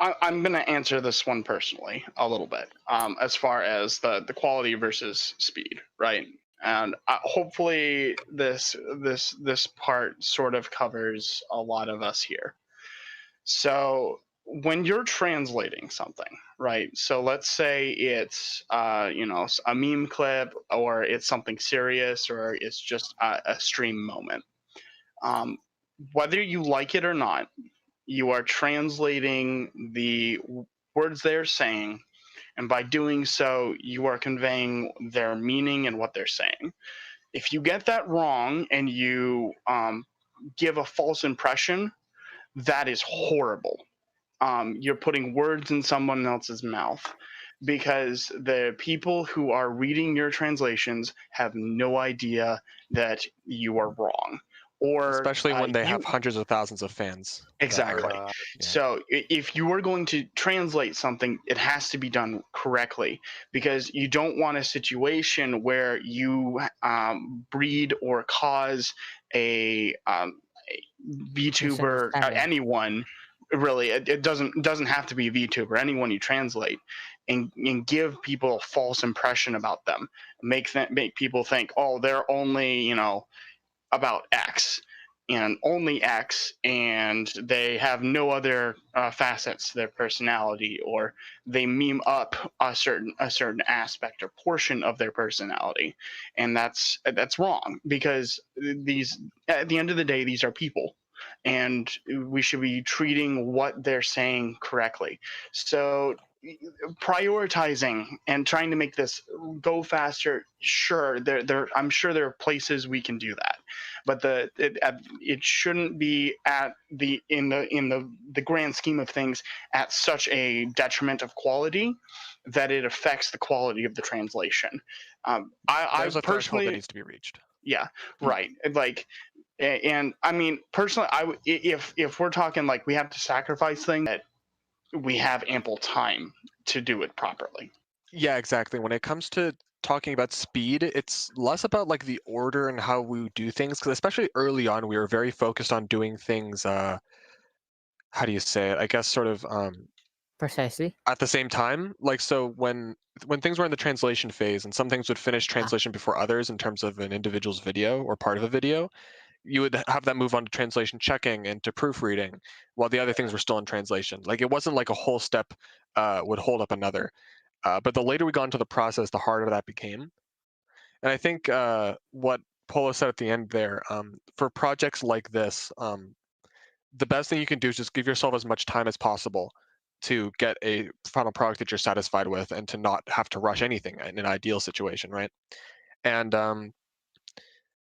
I'm gonna answer this one personally a little bit, as far as the quality versus speed, right? And hopefully this part sort of covers a lot of us here. So when you're translating something, right? So let's say it's a meme clip, or it's something serious, or it's just a stream moment. Whether you like it or not, you are translating the words they're saying, and by doing so, you are conveying their meaning and what they're saying. If you get that wrong and you give a false impression, that is horrible. You're putting words in someone else's mouth, because the people who are reading your translations have no idea that you are wrong. Or especially when they have hundreds of thousands of fans. Exactly. So if you are going to translate something, it has to be done correctly, because you don't want a situation where you breed or cause a VTuber, Misunderstanding. anyone really. It doesn't have to be VTuber. Anyone you translate and give people a false impression about them, make people think, oh, they're only about X and only X, and they have no other facets to their personality, or they meme up a certain aspect or portion of their personality, and that's wrong, because these, at the end of the day, these are people, and we should be treating what they're saying correctly. So prioritizing and trying to make this go faster, sure, I'm sure there are places we can do that, but it shouldn't be at in the grand scheme of things at such a detriment of quality that it affects the quality of the translation. There's a threshold personally that needs to be reached. Yeah, right. Like, and I mean, personally, if we're talking like we have to sacrifice things, that we have ample time to do it properly. Yeah, exactly. When it comes to talking about speed, it's less about like the order and how we do things, because especially early on, we were very focused on doing things. How do you say it? I guess sort of Precisely. at the same time. Like, so when things were in the translation phase, and some things would finish translation before others in terms of an individual's video or part of a video, you would have that move on to translation checking and to proofreading, while the other things were still in translation. Like, it wasn't like a whole step would hold up another. But the later we got into the process, the harder that became. And I think what Polo said at the end there, for projects like this, the best thing you can do is just give yourself as much time as possible to get a final product that you're satisfied with, and to not have to rush anything in an ideal situation, right? And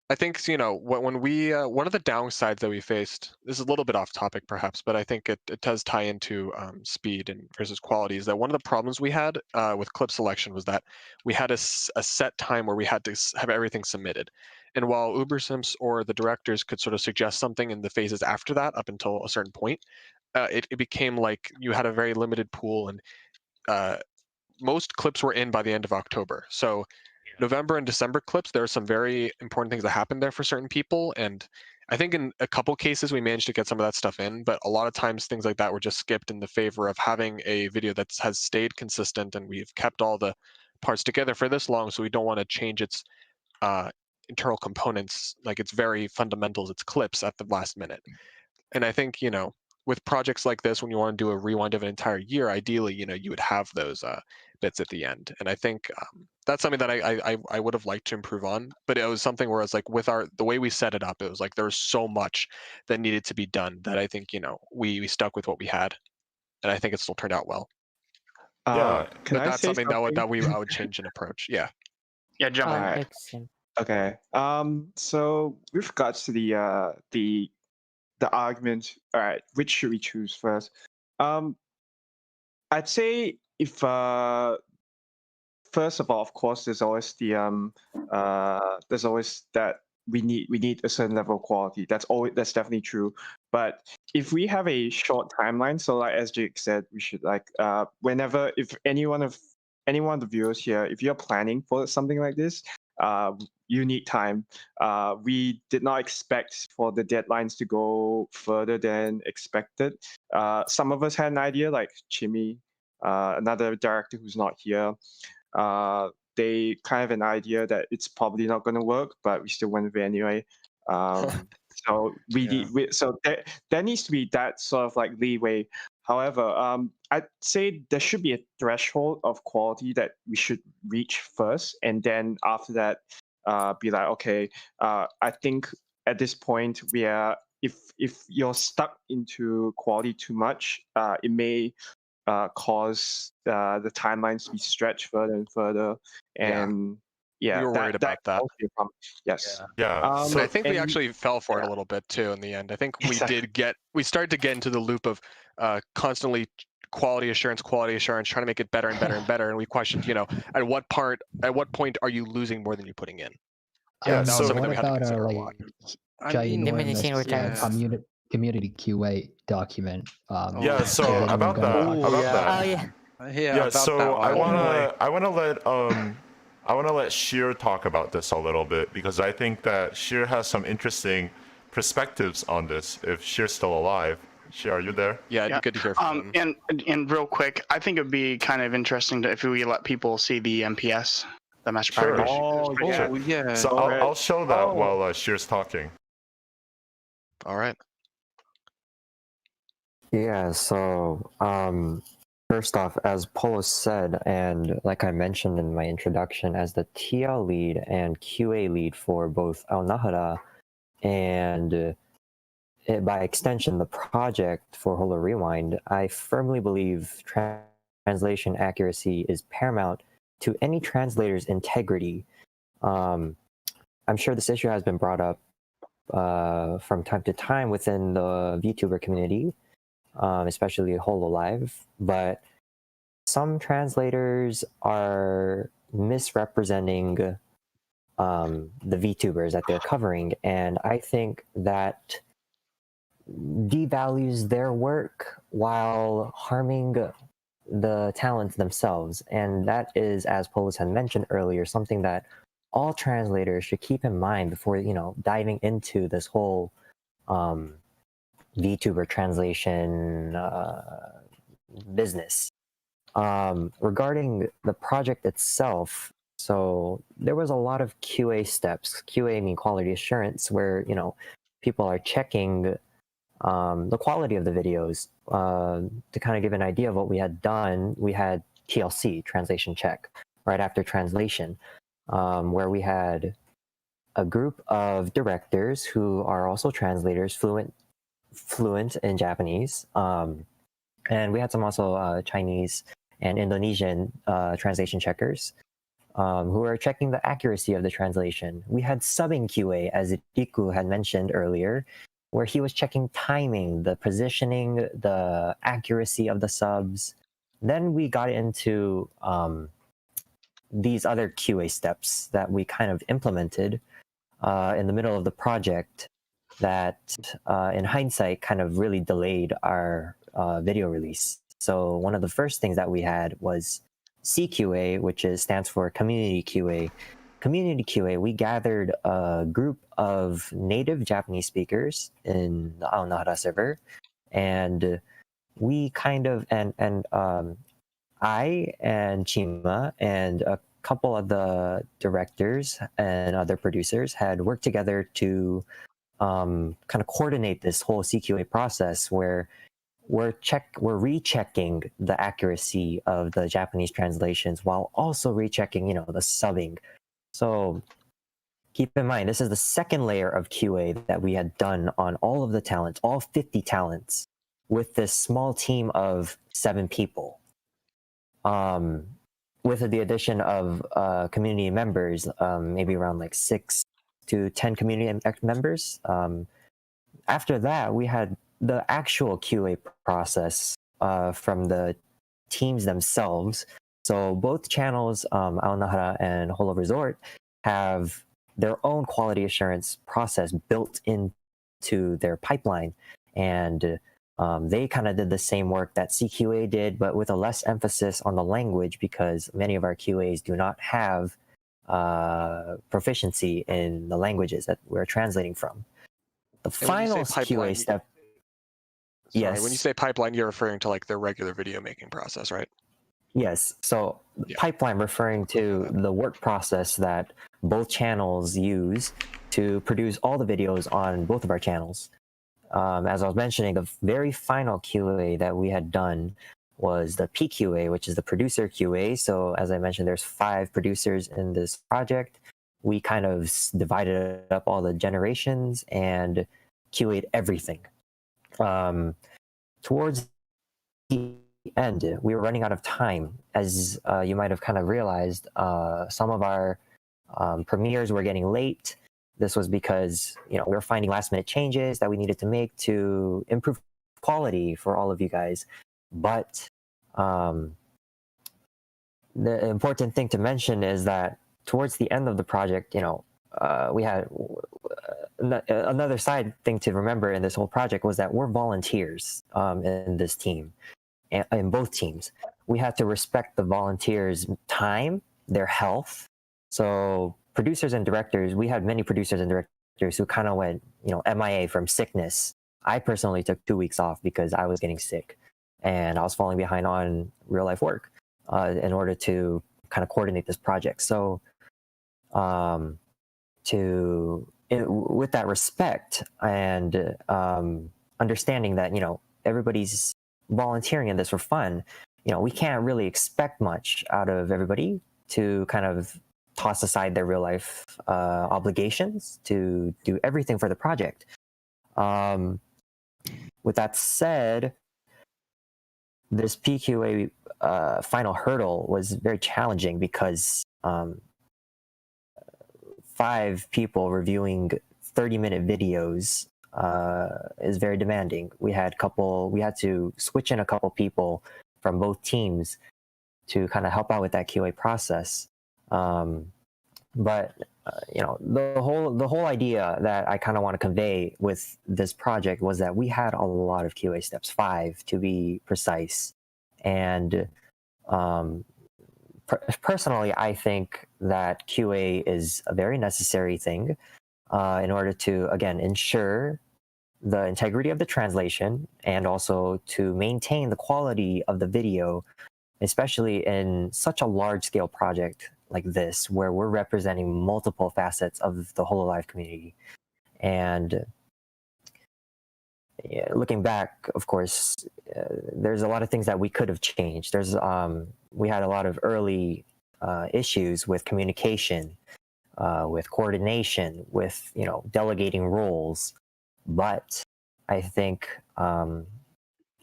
I think, when we one of the downsides that we faced, this is a little bit off topic perhaps, but I think it does tie into speed and versus quality, is that one of the problems we had with clip selection was that we had a set time where we had to have everything submitted. And while ubersimps or the directors could sort of suggest something in the phases after that up until a certain point, it became like you had a very limited pool, and most clips were in by the end of October. So November and December clips, there are some very important things that happened there for certain people, and I think in a couple cases we managed to get some of that stuff in, but a lot of times things like that were just skipped in the favor of having a video that has stayed consistent, and we've kept all the parts together for this long, so we don't want to change its internal components, like its very fundamentals, its clips at the last minute. And I think, with projects like this, when you want to do a rewind of an entire year, ideally, you would have those bits at the end. And I think that's something that I would have liked to improve on. But it was something where it's like, with the way we set it up, it was like there was so much that needed to be done that I think, we stuck with what we had. And I think it still turned out well. Yeah. Can But I that's say something something? I would change an approach. Yeah. Yeah, jump in. Alright. Excellent. Okay. So with regards to the argument, all right, which should we choose first? I'd say if first of all, of course, there's always there's always that we need a certain level of quality. That's definitely true. But if we have a short timeline, so like as Jake said, we should like whenever, if any one of the viewers here, if you're planning for something like this, you need time. We did not expect for the deadlines to go further than expected. Some of us had an idea, like Chimmy, another director who's not here. They kind of an idea that it's probably not going to work, but we still went with it anyway. So so there needs to be that sort of like leeway. However, I'd say there should be a threshold of quality that we should reach first, and then after that, be like, okay, I think at this point we are. If you're stuck into quality too much, it may cause the timelines to be stretched further and further, and we were worried about that. Yes. Yeah. So I think we and- actually fell for it a little bit too in the end. I think we Exactly. we started to get into the loop of constantly quality assurance, trying to make it better and better and better. And we questioned, at what point are you losing more than you're putting in? Yeah, that was so something that what we had to about consider our a lot. Diminishing ginormous returns. community QA document? Yeah, so has anyone about gonna that, talk about that. Oh yeah. Yeah, Yeah, about so that I one. wanna let Sheer talk about this a little bit, because I think that Sheer has some interesting perspectives on this. If Sheer's still alive, Sheer, are you there? Yeah, it'd be good to hear from him. And real quick, I think it'd be kind of interesting if we let people see the MPS, the master Sure. paragraph. Oh, yeah. So I'll show that while Sheer's talking. All right. Yeah, so first off, as Polo said, and like I mentioned in my introduction, as the TL lead and QA lead for both Aonahara and by extension the project for Holo Rewind, I firmly believe translation accuracy is paramount to any translator's integrity. I'm sure this issue has been brought up from time to time within the VTuber community, especially Hololive, but some translators are misrepresenting the VTubers that they're covering, and I think that devalues their work while harming the talents themselves. And that is, as Polis had mentioned earlier, something that all translators should keep in mind before, diving into this whole VTuber translation business. Regarding the project itself, so there was a lot of QA steps. QA mean quality assurance, where people are checking the quality of the videos. To kind of give an idea of what we had done, we had TLC, translation check, right after translation, where we had a group of directors who are also translators, fluent in Japanese, and we had some also Chinese and Indonesian translation checkers who are checking the accuracy of the translation. We had subbing QA, as Riku had mentioned earlier, where he was checking timing, the positioning, the accuracy of the subs. Then we got into these other QA steps that we kind of implemented in the middle of the project that, in hindsight, kind of really delayed our video release. So one of the first things that we had was CQA, which stands for Community QA. Community QA, we gathered a group of native Japanese speakers in the Aonahara server, and we kind of, I and Chima and a couple of the directors and other producers had worked together to kind of coordinate this whole CQA process, where we're rechecking the accuracy of the Japanese translations while also rechecking, the subbing. So keep in mind, this is the second layer of QA that we had done on all of the talents, all 50 talents, with this small team of 7 people. With the addition of community members, maybe around like 6 to 10 community members. After that, we had the actual QA process from the teams themselves. So both channels, Aonahara and Holo Resort, have their own quality assurance process built into their pipeline. And they kind of did the same work that CQA did, but with a less emphasis on the language, because many of our QAs do not have proficiency in the languages that we're translating from. The final QA step. Sorry, when you say pipeline, you're referring to like their regular video making process, right? Yes. So pipeline referring to the work process that both channels use to produce all the videos on both of our channels. As I was mentioning, the very final QA that we had done was the PQA, which is the producer QA. So as I mentioned, there's 5 producers in this project. We kind of divided up all the generations and QA'd everything. Towards the end, we were running out of time. As you might have kind of realized, some of our premieres were getting late. This was because we were finding last-minute changes that we needed to make to improve quality for all of you guys. But the important thing to mention is that towards the end of the project, we had another side thing to remember in this whole project was that we're volunteers in this team, in both teams. We had to respect the volunteers' time, their health. So producers and directors, we had many producers and directors who kind of went, MIA from sickness. I personally took 2 weeks off because I was getting sick and I was falling behind on real life work in order to kind of coordinate this project. So with that respect and understanding that, everybody's volunteering in this for fun, we can't really expect much out of everybody to kind of toss aside their real life obligations to do everything for the project. With that said, this PQA final hurdle was very challenging because 5 people reviewing 30-minute videos is very demanding. We had to switch in a couple people from both teams to kind of help out with that QA process. But the whole idea that I kind of want to convey with this project was that we had a lot of QA steps, 5 to be precise, and personally, I think that QA is a very necessary thing in order to, again, ensure the integrity of the translation and also to maintain the quality of the video, especially in such a large-scale project like this, where we're representing multiple facets of the Hololive community. And looking back, of course, there's a lot of things that we could have changed. We had a lot of early issues with communication, with coordination, with delegating roles. But I think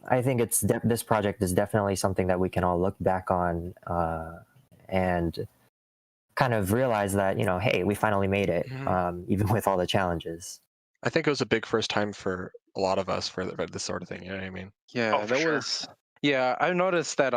this project is definitely something that we can all look back on and kind of realize that hey, we finally made it, even with all the challenges. I think it was a big first time for a lot of us for this sort of thing. You know what I mean? Yeah, was. Yeah, I noticed that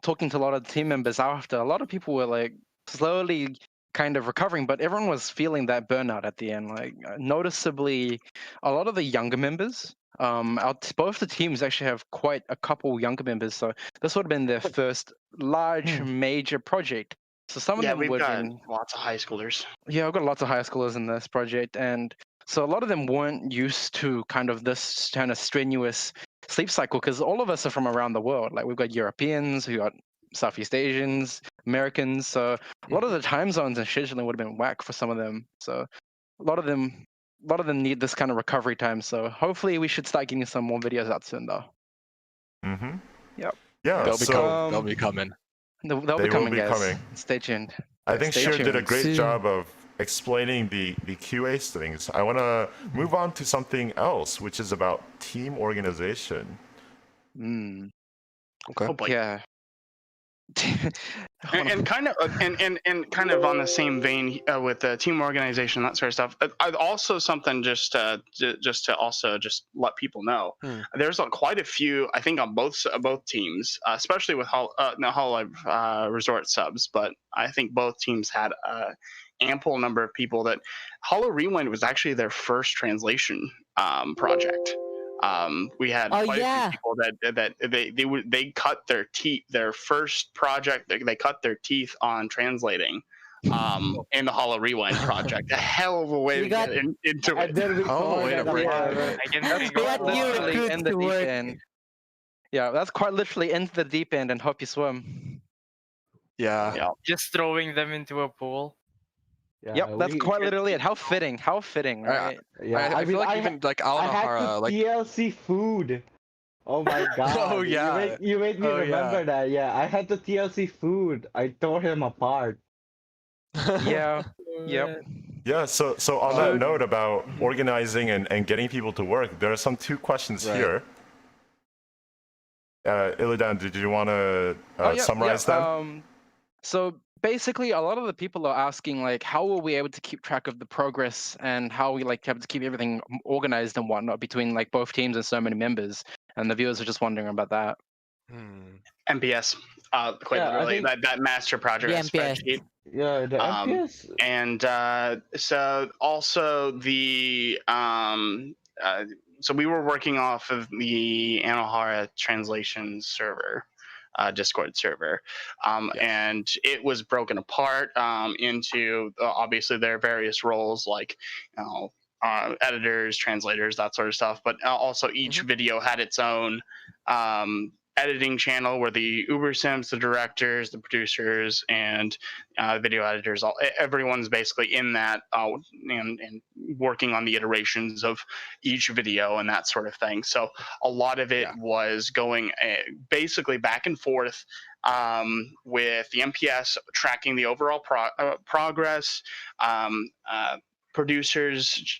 talking to a lot of team members after, a lot of people were like slowly kind of recovering, but everyone was feeling that burnout at the end. Like noticeably, a lot of the younger members. Both the teams actually have quite a couple younger members, so this would have been their first large major project. So some of them we've would got been lots of high schoolers. Yeah, I've got lots of high schoolers in this project, and so a lot of them weren't used to kind of this kind of strenuous sleep cycle because all of us are from around the world. Like we've got Europeans, we've got Southeast Asians, Americans. So a lot of the time zones and scheduling would have been whack for some of them. So a lot of them need this kind of recovery time. So hopefully we should start getting some more videos out soon, though. Mm-hmm. Yep. Yeah. They'll be coming. They'll be coming. They'll They be coming, will be guys. coming. Stay tuned. I think stay Sheer did a tuned. great job of explaining the QA things. I want to move on to something else, which is about team organization. Okay. Oh boy. Yeah. and kind of on the same vein with the team organization, that sort of stuff. Also something just to also just let people know. There's quite a few, I think, on both teams, especially with Hololive Resort subs. But I think both teams had ample number of people that Holo Rewind was actually their first translation project. We had quite a few people that they cut their teeth. Their first project, they cut their teeth on translating in the Holo Rewind project. A hell of a way to get into it. Way to break it. I can That's figure quite out literally in the deep work. end. Yeah, that's quite literally into the deep end and hope you swim. Yeah. just throwing them into a pool. Yep, that's quite literally it. How fitting, right? I feel like even like I had Aonahara, to like TLC food. Oh my god. Oh, yeah. You made me remember that. Yeah, I had to TLC food. I tore him apart. Yeah. Yep. Yeah, so on that note about organizing and getting people to work, there are some 2 questions here. Illidan, did you want to summarize them? So basically, a lot of the people are asking, like, how were we able to keep track of the progress and how we like able to keep everything organized and whatnot between like both teams and so many members? And the viewers are just wondering about that. MPS, quite literally, that master project spreadsheet. Yeah, the MPS. And so also the so we were working off of the Aonahara translation server, Discord server, and it was broken apart into obviously there are various roles like editors, translators, that sort of stuff. But also each video had its own editing channel where the ubersimps, the directors, the producers, and video editors, everyone's basically in that and working on the iterations of each video and that sort of thing. So a lot of it was going basically back and forth with the MPS tracking the overall progress, producers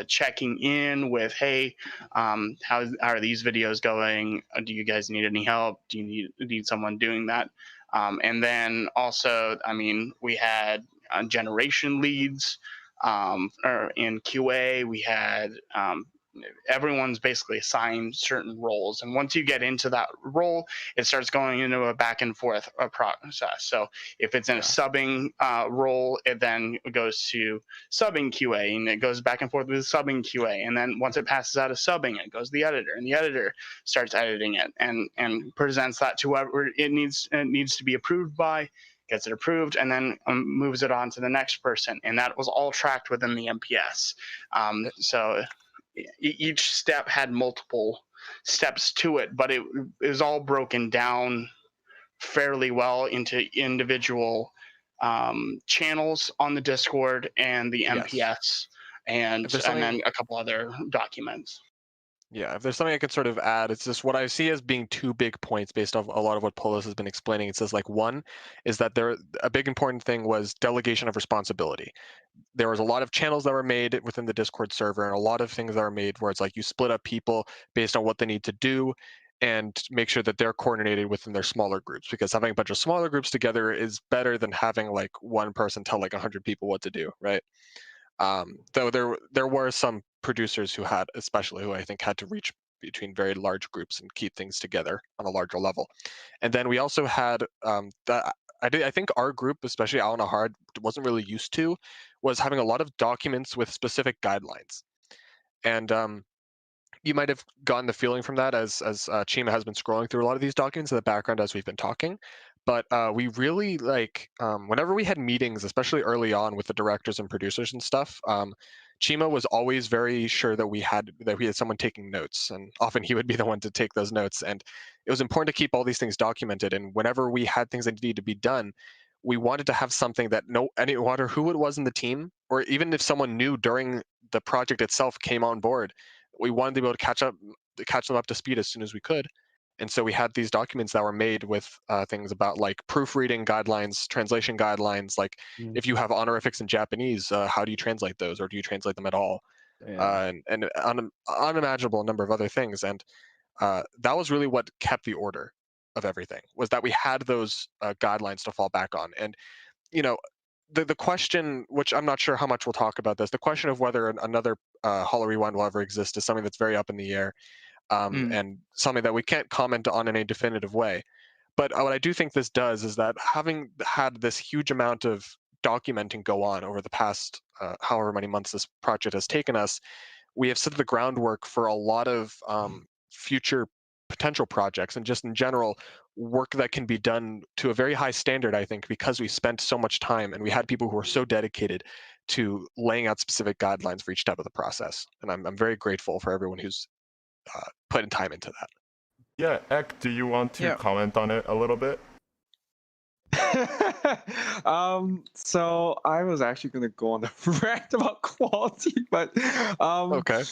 checking in with, hey, how are these videos going? Do you guys need any help? Do you need someone doing that? And then also, I mean, we had generation leads or in QA. We had everyone's basically assigned certain roles, and once you get into that role, it starts going into a back and forth process. So if it's in a subbing role, it then goes to subbing QA, and it goes back and forth with subbing QA, and then once it passes out of subbing, it goes to the editor, and the editor starts editing it and presents that to whoever it needs to be approved by, gets it approved, and then moves it on to the next person, and that was all tracked within the MPS. So each step had multiple steps to it, but it was all broken down fairly well into individual channels on the Discord and the MPS, and then a couple other documents. Yeah, if there's something I could sort of add, it's just what I see as being two big points based off a lot of what Polis has been explaining. It says like one is that a big important thing was delegation of responsibility. There was a lot of channels that were made within the Discord server and a lot of things that are made where it's like you split up people based on what they need to do and make sure that they're coordinated within their smaller groups, because having a bunch of smaller groups together is better than having like one person tell like 100 people what to do, right? Though there were some producers who I think had to reach between very large groups and keep things together on a larger level. And then we also had I think our group, especially Al Nahar, wasn't really used to, was having a lot of documents with specific guidelines. And you might have gotten the feeling from that as Chima has been scrolling through a lot of these documents in the background as we've been talking. But we really whenever we had meetings, especially early on with the directors and producers and stuff, Chima was always very sure that we had someone taking notes, and often he would be the one to take those notes. And it was important to keep all these things documented. And whenever we had things that needed to be done, we wanted to have something that no matter who it was in the team, or even if someone new during the project itself came on board, we wanted to be able to catch them up to speed as soon as we could. And so we had these documents that were made with things about like proofreading guidelines, translation guidelines, like if you have honorifics in Japanese, how do you translate those, or do you translate them at all? And an unimaginable number of other things. And that was really what kept the order of everything, was that we had those guidelines to fall back on. And, you know, the question, which I'm not sure how much we'll talk about this, the question of whether another Holo Rewind will ever exist is something that's very up in the air. And something that we can't comment on in a definitive way. But what I do think this does is that having had this huge amount of documenting go on over the past however many months this project has taken us, we have set the groundwork for a lot of future potential projects, and just in general work that can be done to a very high standard, I think, because we spent so much time and we had people who were so dedicated to laying out specific guidelines for each step of the process. And I'm very grateful for everyone who's putting time into that. Yeah, Ek, do you want to comment on it a little bit? So I was actually gonna go on the rant about quality, but okay.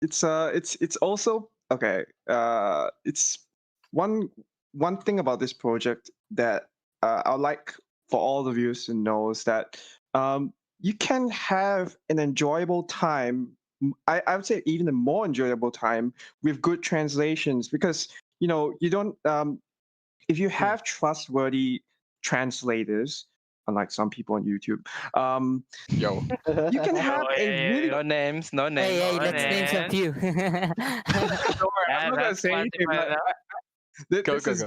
It's also okay. It's one thing about this project that I'd like for all the viewers to know is that you can have an enjoyable time. I would say even a more enjoyable time with good translations, because you don't if you have trustworthy translators, unlike some people on YouTube, you can have a really no names. Hey, let's name some few. I'm not gonna say anything, but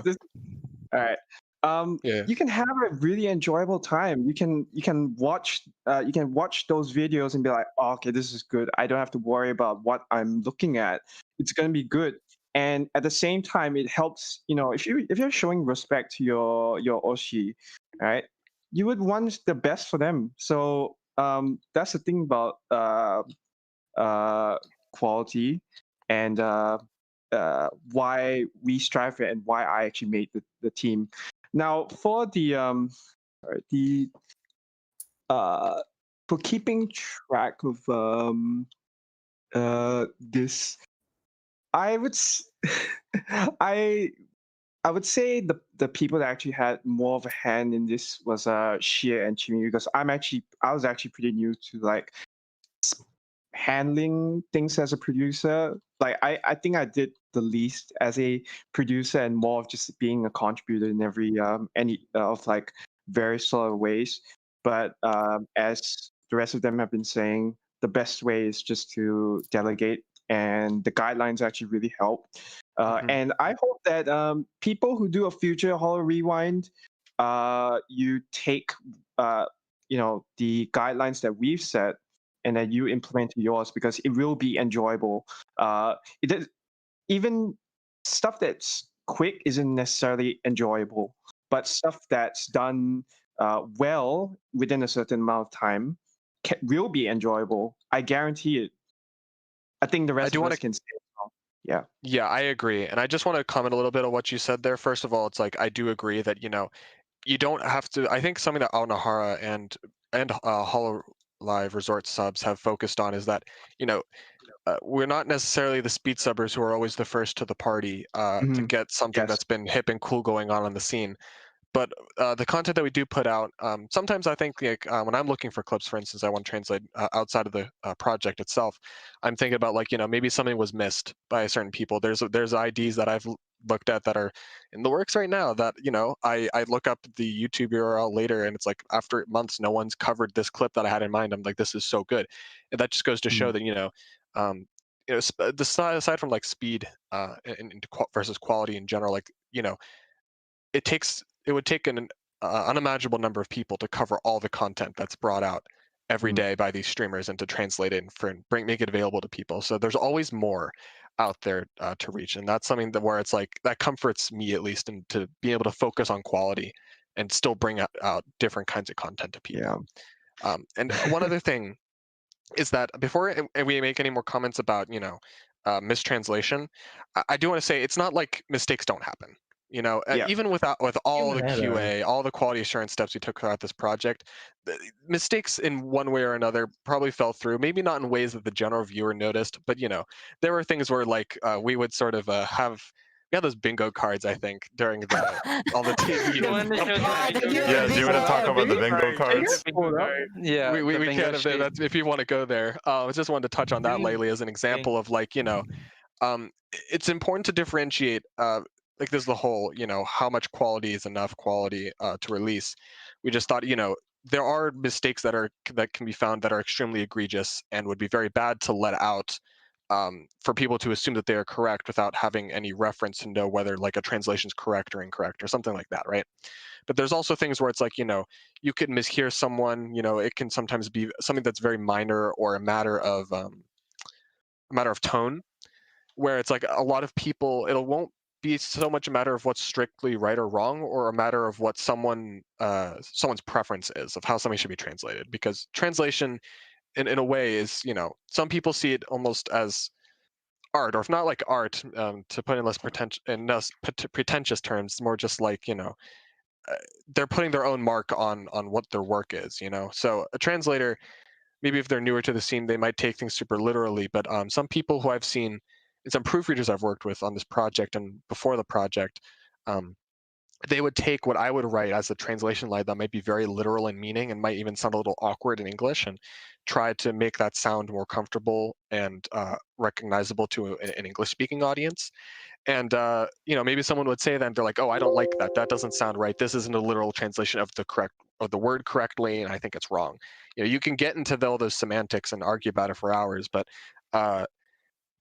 this all right. You can have a really enjoyable time. You can watch those videos and be like, oh, okay, this is good. I don't have to worry about what I'm looking at. It's gonna be good. And at the same time, it helps. If you're showing respect to your Oshi, right? You would want the best for them. So that's the thing about quality and why we strive for it and why I actually made the team. Now for for keeping track of this, I would I would say the people that actually had more of a hand in this was Shia and Chimi, because I was actually pretty new to like handling things as a producer. Like I think I did the least as a producer and more of just being a contributor in every any of like various sort of ways. But as the rest of them have been saying, the best way is just to delegate, and the guidelines actually really help. And I hope that people who do a future Holo Rewind, you take the guidelines that we've set and that you implement to yours, because it will be enjoyable. It is, even stuff that's quick isn't necessarily enjoyable, but stuff that's done well within a certain amount of time will be enjoyable. I guarantee it. I think the rest of us can say it well. Yeah. Yeah, I agree. And I just want to comment a little bit on what you said there. First of all, it's like I do agree that, you don't have to. I think something that Aonahara and Hololive Resort subs have focused on is that, we're not necessarily the speed subbers who are always the first to the party to get something that's been hip and cool going on the scene. But the content that we do put out, sometimes I think like when I'm looking for clips, for instance, I want to translate outside of the project itself. I'm thinking about like, maybe something was missed by certain people. There's IDs that I've looked at that are in the works right now that, I look up the YouTube URL later and it's like after months, no one's covered this clip that I had in mind. I'm like, this is so good. And that just goes to show that, aside from like speed versus quality in general, like, it would take an unimaginable number of people to cover all the content that's brought out every day by these streamers and to translate it and make it available to people. So there's always more out there to reach, and that's something where it's like that comforts me at least, and to be able to focus on quality and still bring out different kinds of content to people. Yeah. And one other thing is that before we make any more comments about mistranslation, I do want to say it's not like mistakes don't happen. Even with all the QA, all the quality assurance steps we took throughout this project, mistakes in one way or another probably fell through. Maybe not in ways that the general viewer noticed, but there were things where like we would sort of we had those bingo cards, I think, during all the TV. Yeah, do you want to talk about the bingo cards? Yeah, we can if you want to go there. I just wanted to touch on that lately as an example of like it's important to differentiate. Like there's the whole, how much quality is enough quality to release. We just thought, there are mistakes that can be found that are extremely egregious and would be very bad to let out for people to assume that they are correct without having any reference to know whether like a translation is correct or incorrect or something like that, right? But there's also things where it's like, you could mishear someone, it can sometimes be something that's very minor or a matter of tone, where it's like a lot of people, it won't be so much a matter of what's strictly right or wrong, or a matter of what someone's preference is of how something should be translated. Because translation, in a way, is some people see it almost as art, or if not like art, to put in less pretentious terms, more just like they're putting their own mark on what their work is. So a translator, maybe if they're newer to the scene, they might take things super literally. But some people who I've seen, and some proofreaders I've worked with on this project and before the project, they would take what I would write as a translation line that might be very literal in meaning and might even sound a little awkward in English, and try to make that sound more comfortable and recognizable to an English-speaking audience. And maybe someone would say then, they're like, oh, I don't like that. That doesn't sound right. This isn't a literal translation of the word correctly, and I think it's wrong. You can get into all those semantics and argue about it for hours, but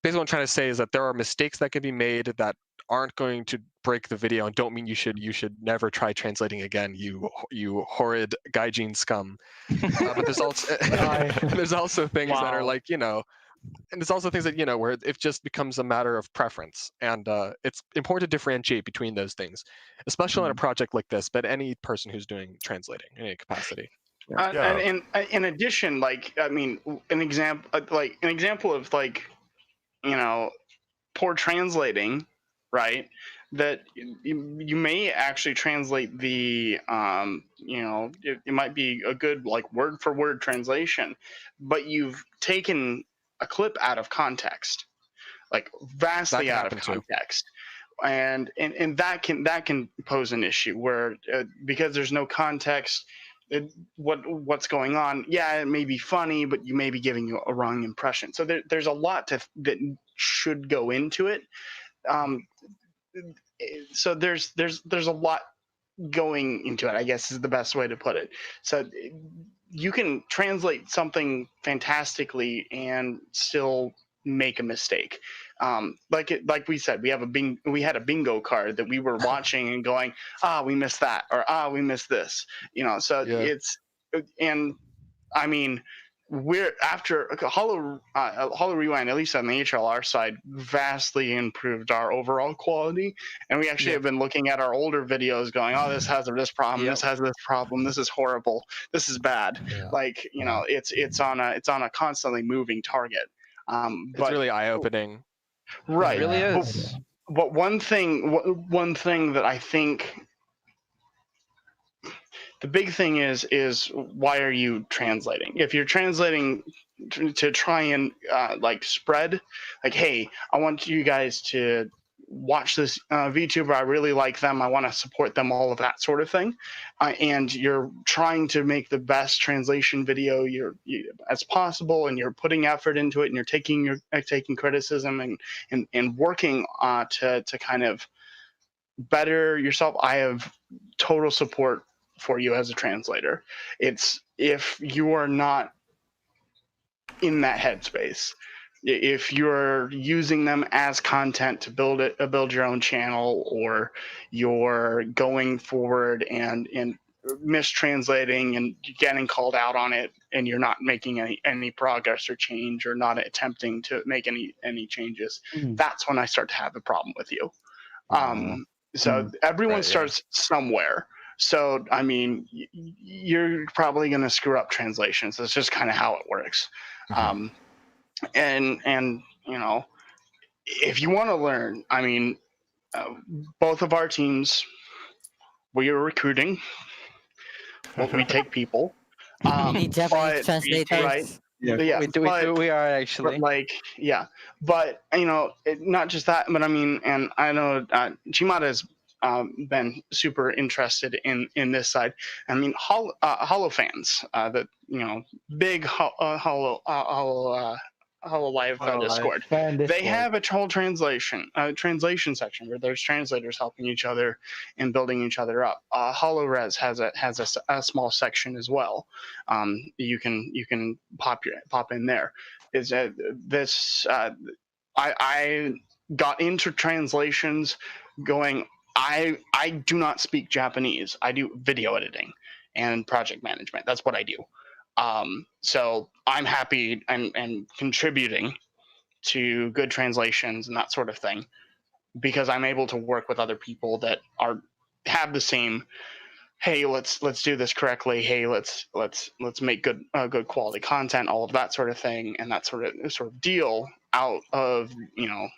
basically what I'm trying to say is that there are mistakes that can be made that aren't going to break the video and don't mean you should never try translating again, you horrid gaijin scum. But there's also things that are like, and there's also things that, where it just becomes a matter of preference. And it's important to differentiate between those things, especially on a project like this, but any person who's doing translating in any capacity. Yeah. And in addition, like I mean, an example of like, you know, poor translating, right? That you may actually translate the, you know, it might be a good like word for word translation, but you've taken a clip out of context, like vastly out of context. And that can pose an issue where because there's no context, what's going on. Yeah, it may be funny, but you may be giving you a wrong impression. So there's a lot that should go into it. So there's a lot going into it, I guess is the best way to put it. So you can translate something fantastically and still make a mistake. Like we said, we had a bingo card that we were watching and going, we missed that, or we missed this, you know. So it's, and I mean, we're after Hollow Rewind, at least on the HLR side, vastly improved our overall quality, and we actually have been looking at our older videos, going, "Oh, this has this problem. This has this problem. This is horrible. This is bad." Like, you know, it's on a constantly moving target. It's really eye-opening. Right. It really is. But one thing that I think, the big thing is why are you translating? If you're translating to try and like spread, like, hey, I want you guys to watch this VTuber. I really like them. I want to support them. All of that sort of thing. And you're trying to make the best translation video as possible, and you're putting effort into it, and you're taking criticism and working to kind of better yourself. I have total support for you as a translator. It's if you are not in that headspace, if you're using them as content to build your own channel, or you're going forward and mistranslating and getting called out on it, and you're not making any progress or change, or not attempting to make any changes, that's when I start to have a problem with you. So everyone starts somewhere. So, I mean, you're probably going to screw up translations. That's just kind of how it works. And you know, if you want to learn, I mean, both of our teams, we are recruiting. We take people. We need Japanese translators. Right? Yeah, we are actually. But you know, not just that, but I mean, and I know Chimada's been super interested in this side. I mean, Hollow fans, that, you know, big Hololive Discord. They have a whole translation section where there's translators helping each other and building each other up. HoloRes has a small section as well. You can pop in there. I got into translations going, I do not speak Japanese. I do video editing and project management. That's what I do. So I'm happy and contributing to good translations and that sort of thing, because I'm able to work with other people that have the same, hey, let's do this correctly. Hey, let's make good quality content, all of that sort of thing, and that sort of deal out of, you know,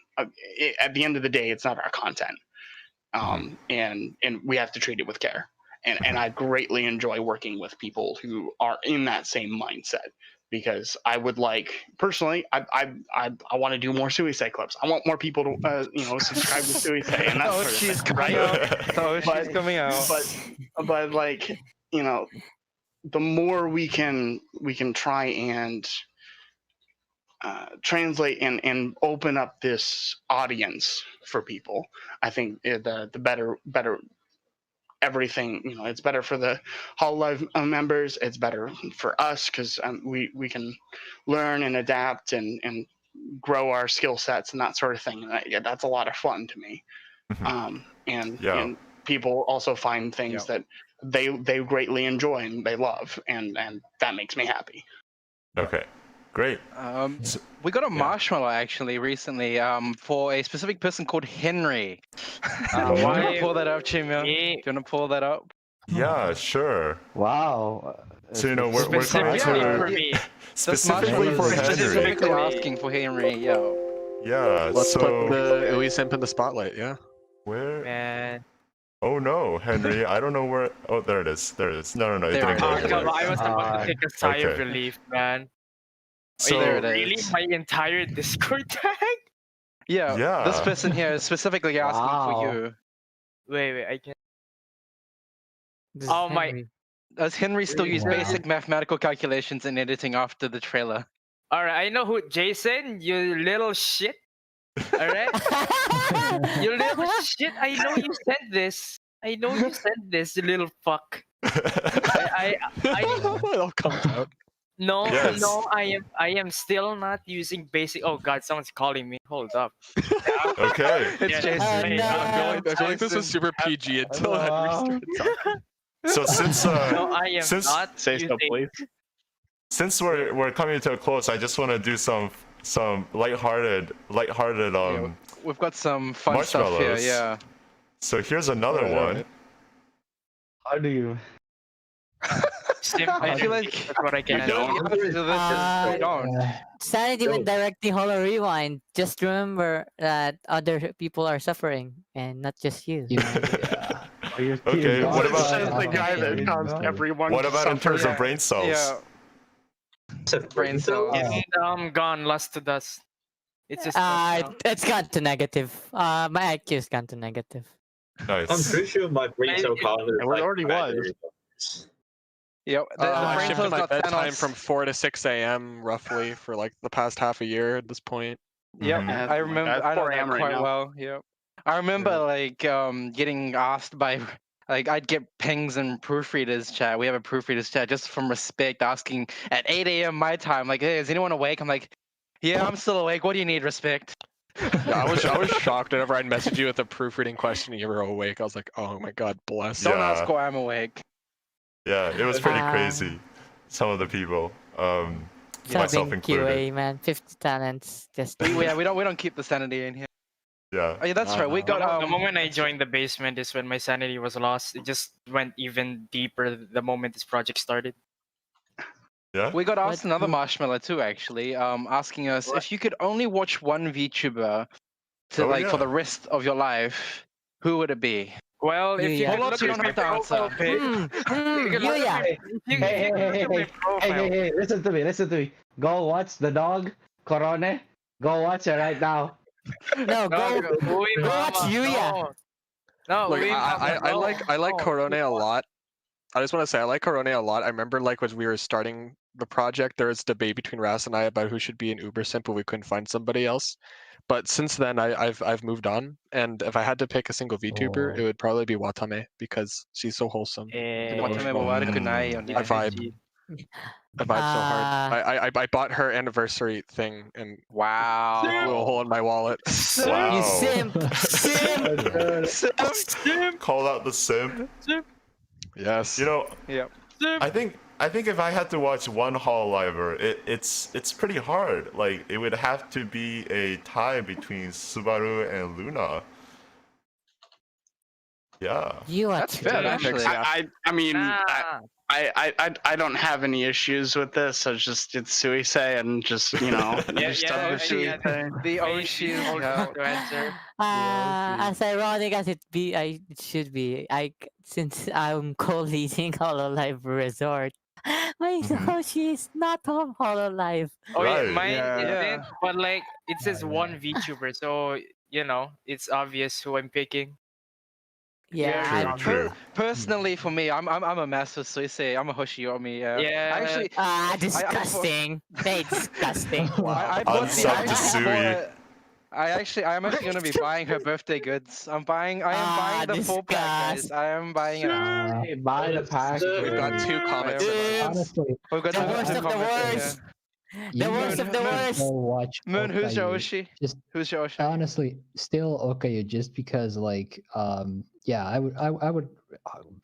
at the end of the day, it's not our content. And we have to treat it with care. And I greatly enjoy working with people who are in that same mindset, because I would like, personally, I want to do more Suisei clips. I want more people to you know, subscribe to Suisei and that sort of thing, right? She's coming out. But like, you know, the more we can try and translate and open up this audience for people, I think the better everything, you know, it's better for the Hololive members, it's better for us, because we can learn and adapt and grow our skill sets and that sort of thing. And that's a lot of fun to me. And people also find things that they greatly enjoy and they love, and that makes me happy. Okay, great. We got a marshmallow actually recently for a specific person called Henry. Do you want to pull that up, Chimio? Do you want to pull that up? Yeah, sure. Wow. So you know we're coming Specifically for to me. specifically for Henry. Specifically asking for Henry, yo. Yeah. Let's so put the Ui Simp in the spotlight. Yeah. where? Man. Oh no, Henry, I don't know where. Oh, there it is. There it is. No, it There didn't it go is. anywhere. I was about to take a sigh of okay. relief, man. So There it Really? is. My entire Discord tag? Yeah. Yeah. This person here is specifically asking Wow. for you. Wait, I can't. This is Oh my. Henry. Does Henry still use Wow. basic mathematical calculations in editing after the trailer? Alright, I know who. Jason, you little shit. Alright? You little shit. I know you sent this. I know you sent this, you little fuck. I It all comes out. No, Yes. no, I am still not using basic. Oh God, someone's calling me. Hold up. Okay. It's Yeah, Jason. Oh, hey, no. I feel like this was super PG until Henry started talking. So since No, I am since not Say so, using. please. since we're coming to a close, I just want to do some lighthearted Yeah, we've got some fun stuff here. marshmallows. Yeah. So here's another one. How do you? Simp I feel energy, like that's what I can you do. know the answer to this is we don't. Sanity when directing Holo Rewind. Just remember that other people are suffering and not just you. You know, yeah. Okay, what about- Says the guy that caused everyone. What to about in terms suffer. of brain cells? Yeah. Brain cells. And gone, lost to dust. It's just. It's gone to negative. My IQ's gone to negative. Nice. I'm pretty sure my brain cell count is It like already was. Yep. The I brain shifted cells my got bedtime Thanos. from 4 to 6 a.m. roughly for like the past half a year at this point. Yep, Mhm. I remember. That's I know 4 that a.m. right quite now. well. Yep. I remember like getting asked by like I'd get pings in proofreaders chat. We have a proofreaders chat just from respect, asking at 8 a.m. my time, like, hey, is anyone awake? I'm like, yeah, I'm still awake. What do you need? Respect. Yeah, I was shocked whenever I'd message you with a proofreading question and you were awake. I was like, oh my god, bless. Don't Yeah. ask why I'm awake. Yeah, it was pretty Ah. crazy. Some of the people. Myself Subbing included. QA, man. 50 talents. Just we don't keep the sanity in here. Yeah. Oh, yeah, that's right. We got The moment I joined the basement is when my sanity was lost. It just went even deeper the moment this project started. Yeah. We got asked What another group? marshmallow too, actually, asking us if you could only watch one VTuber to Oh, like for yeah. the rest of your life, who would it be? Well, if you Yeah. could Hold look up, you at don't my have to profile answer. pic, you could look yeah. at my- if you Hey, could look at my profile. hey, listen to me. Go watch the dog, Corone. Go watch it right now. No, go watch Yuya. No, Look, Uy Mama, I no. like No, Corone a no. lot. I just want to say I like Corone a lot. I remember like when we were starting the project, there was debate between Ras and I about who should be an uber simp, but we couldn't find somebody else. But since then, I've moved on, and if I had to pick a single VTuber, it would probably be Watame because she's so wholesome. and Watame emotional, wa and悪くないよね。I vibe. I vibe so hard. I bought her anniversary thing and Wow. blew a hole in my wallet. Wow. You simp. Simp. Call out the simp. Yes. You know, Yep. I think if I had to watch one Hololiver, it's pretty hard. Like it would have to be a tie between Subaru and Luna. Yeah. You are That's fair, too- actually. I mean, Nah. I don't have any issues with this. It's Suisei and just yeah, The Oshi. Yeah. to answer. As ironic as it should be, since I'm co-leading Hololive Resort, my Oshi is not on Hololive. Oh yeah, Right. mine Yeah. isn't, but like it says Oh, one yeah. VTuber, so it's obvious who I'm picking. Yeah. True. Personally, for me, I'm a master Suisei. I'm a Hoshiyomi. Yeah. Actually, Disgusting. Very disgusting. I bought the. Unsub to Sui. I'm actually gonna be buying her birthday goods. I am buying the full pack, guys. I am buying it. Hey, buy the pack. We've got two comments. Honestly, We've got The two worst of the comments in worst. you The worst guys of the should worst. go watch Moon, who's your Okayu. Oshi? Just Who's your Oshi? honestly, still Okayu, just because yeah, I would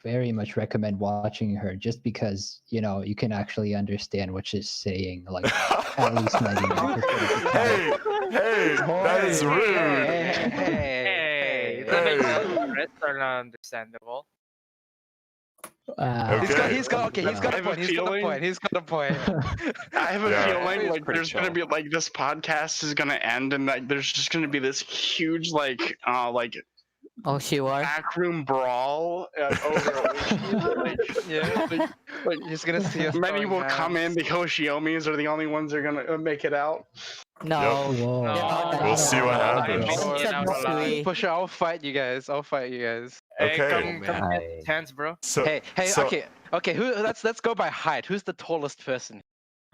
very much recommend watching her, just because you can actually understand what she's saying, like at least 99% of the time. Hey, that is rude. Hey, the rest are not understandable. Okay. He's got a I have a point. He's got a feeling- point. He's got a point. I have a Yeah. feeling It's like pretty there's gonna chill. be like this podcast is gonna end and like there's just gonna be this huge like Oshi war. backroom brawl over Oshi. Yeah. Like, He's gonna see us. many throwing will come in. hands. The Hoshiomis are the only ones that are gonna make it out. No. Whoa. No. We'll see what I'm happens. missing Except out Mosui. alive. For sure, I'll fight you guys. Hey, Okay. come I- get hands, bro. So, Hey, so- okay. Let's go by height. Who's the tallest person?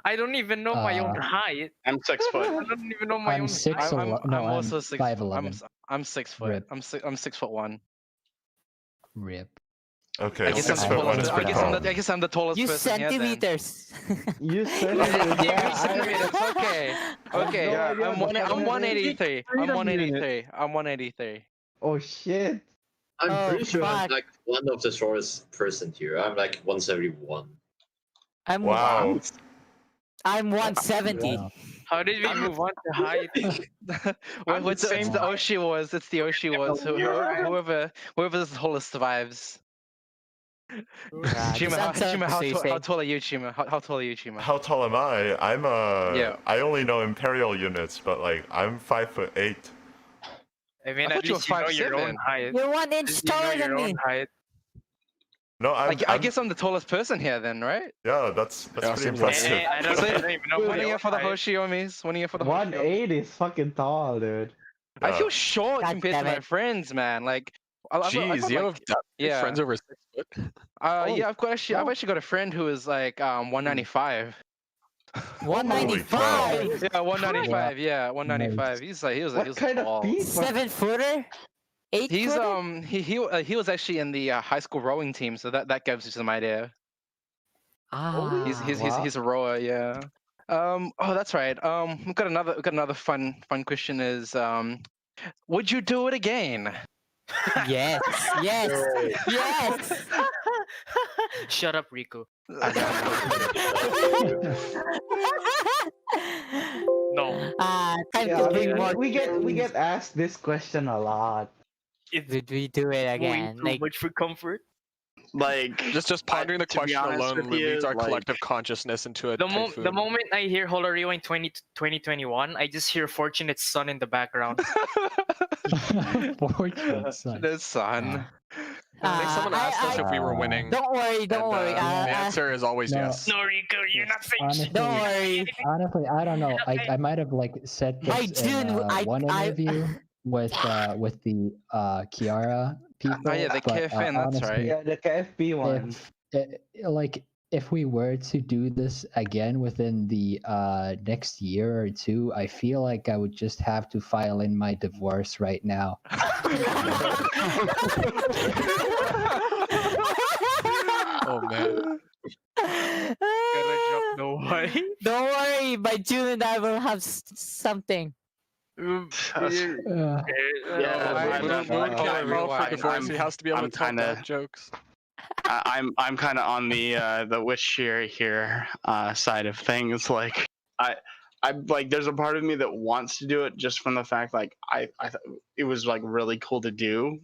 I don't even know my own Uh, height. I'm 6 I foot. don't even know my I'm own six. height. No, I'm also 6. 5'11". I'm 6 foot. Rip. I'm 6'1". Rip. Okay, I guess I'm 6 the foot 1 is tallest. I pretty guess tall. I guess I'm the tallest You person here then. centimeters. You said Centimeters, okay. Okay. no idea I'm what the fuck I'm that 183. I'm 183. I'm 183. Oh shit. I'm Oh, pretty sure I'm fuck. like one of the shortest person here. I'm like 171. I'm Wow. I'm 170. Wow. How did we move on to height? I'm the It's the same Oshi Wars. It's the Oshi Wars. Whoever's the tallest survives. Chima, how tall are you, Chima? How tall are you, Chima? How tall am I? I'm Yeah. I only know imperial units, but like I'm 5'8". I mean, I at thought you least were you know your 5'7". own height. You're 1 inch You know taller your than own me. height. No, I guess I'm the tallest person here then, right? yeah, that's Yeah, pretty seems like impressive. Hey, I don't even know my Winning own it for the height. Hoshiomis. Winning it for the Hoshiomis. 180 is fucking tall, dude. I Yeah. feel short God compared to damn my it. friends, man. Like, I've got, Jeez, you like, have yeah. friends over 6 foot. Yeah, I've actually got a friend who is like 195. 195. Yeah, 195. Yeah, 195. He was What kind tall. of feet? 7-footer? 8 He's footer? he was actually in the high school rowing team, so that gives you some idea. Ah. He's a rower, yeah. Oh, that's right. We've got another fun question is would you do it again? Yes. Yes. Yes. Shut up, Riku. No. Time Yeah, to bring more. we get asked this question a lot. Would we do it again? Way too much for comfort. Like Just pondering the to be question honest alone with you, leads our like- collective consciousness into a The typhoon. moment I hear Hololive 2021, I just hear Fortunate Son in the background. Fortunate son. The sun. I think someone asked us if we were winning. Don't worry, don't and, worry. the answer is always No. yes. No, Riku, you're not saying Honestly, shit. Don't worry. honestly, I don't know. I might have like said By this in June, one I- interview with the Kiara people. Oh yeah, the but, KFN, that's right. Yeah, the KFP one. If we were to do this again within the next year or two, I feel like I would just have to file in my divorce right now. Oh man. Gonna drop the white. Don't worry, by June I will have something. Uh, Yeah, I Moon don't know. can't file for I'm- divorce. He has to be able I'm to tell kinda- dad jokes. I'm kind of on the wish here side of things. Like I like there's a part of me that wants to do it just from the fact like I thought it was like really cool to do,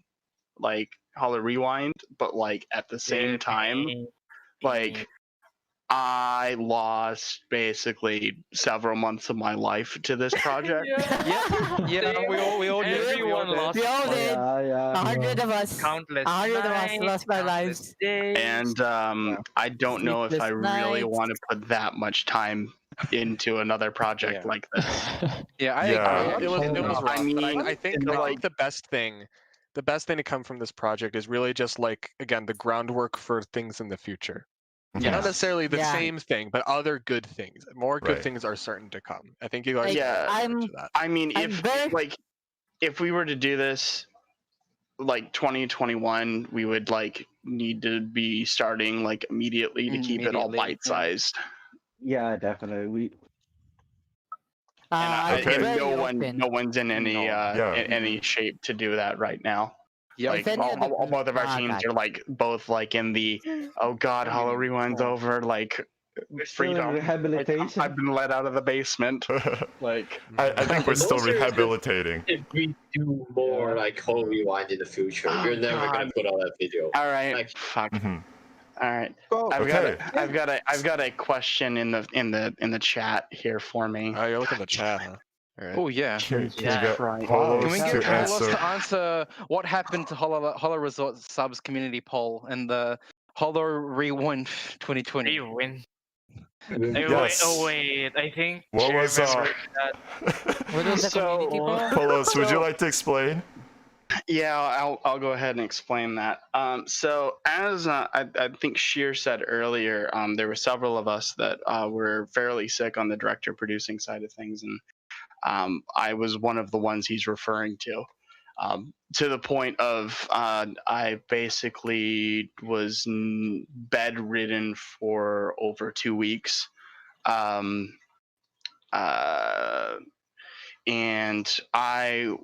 like Hollow Rewind, but like at the same time, like I lost basically several months of my life to this project. Yeah, we all did. Everyone lost We all did. Yeah. 100 of us. countless 100 of us nights, lost our countless lives. days. And I don't know if I Sleepless really nights. want to put that much time into another project Yeah. like this. Yeah, I Yeah. agree. It was I rough, but I mean, think like- the best thing to come from this project is really just like again the groundwork for things in the future. Yeah. Not necessarily the Yeah. same thing, but other good things. More good Right. things are certain to come. I think you guys Like, Yeah. I'm should that. I mean, I'm very- if we were to do this like 2021, we would like need to be starting like immediately to keep it all Immediately, yeah. bite sized. Yeah, definitely. And Okay. and very no open. one's in any Yeah. in any shape to do that right now. Yeah, Like If any of the- all both of our Ah, teams gotcha. are like both like in the oh god, Hollow Rewind's over, like We're still in freedom. rehabilitation. I've been let out of the basement. Like I think we're still Also, if- rehabilitating. If we do more like Hollow Rewind in the future, Oh, we're never God. gonna put out that video. all right, Like- fuck. Mhm. All right. Go. I've got a question in the chat here for me. Oh, you're looking at the chat, huh? All right. Oh yeah. Can we Yeah. get Right. Polos Can we to get Carlos answer? to answer what happened to Holo Resort subs community poll and the Holo Rewind 2020? Rewind. Yes. Wait. I think What she was remembered that. What was the community poll? Polos, would you like to explain? Yeah, I'll go ahead and explain that. So as I think Sheer said earlier, there were several of us that were fairly sick on the director producing side of things, and I was one of the ones he's referring to the point of I basically was bedridden for over 2 weeks. And I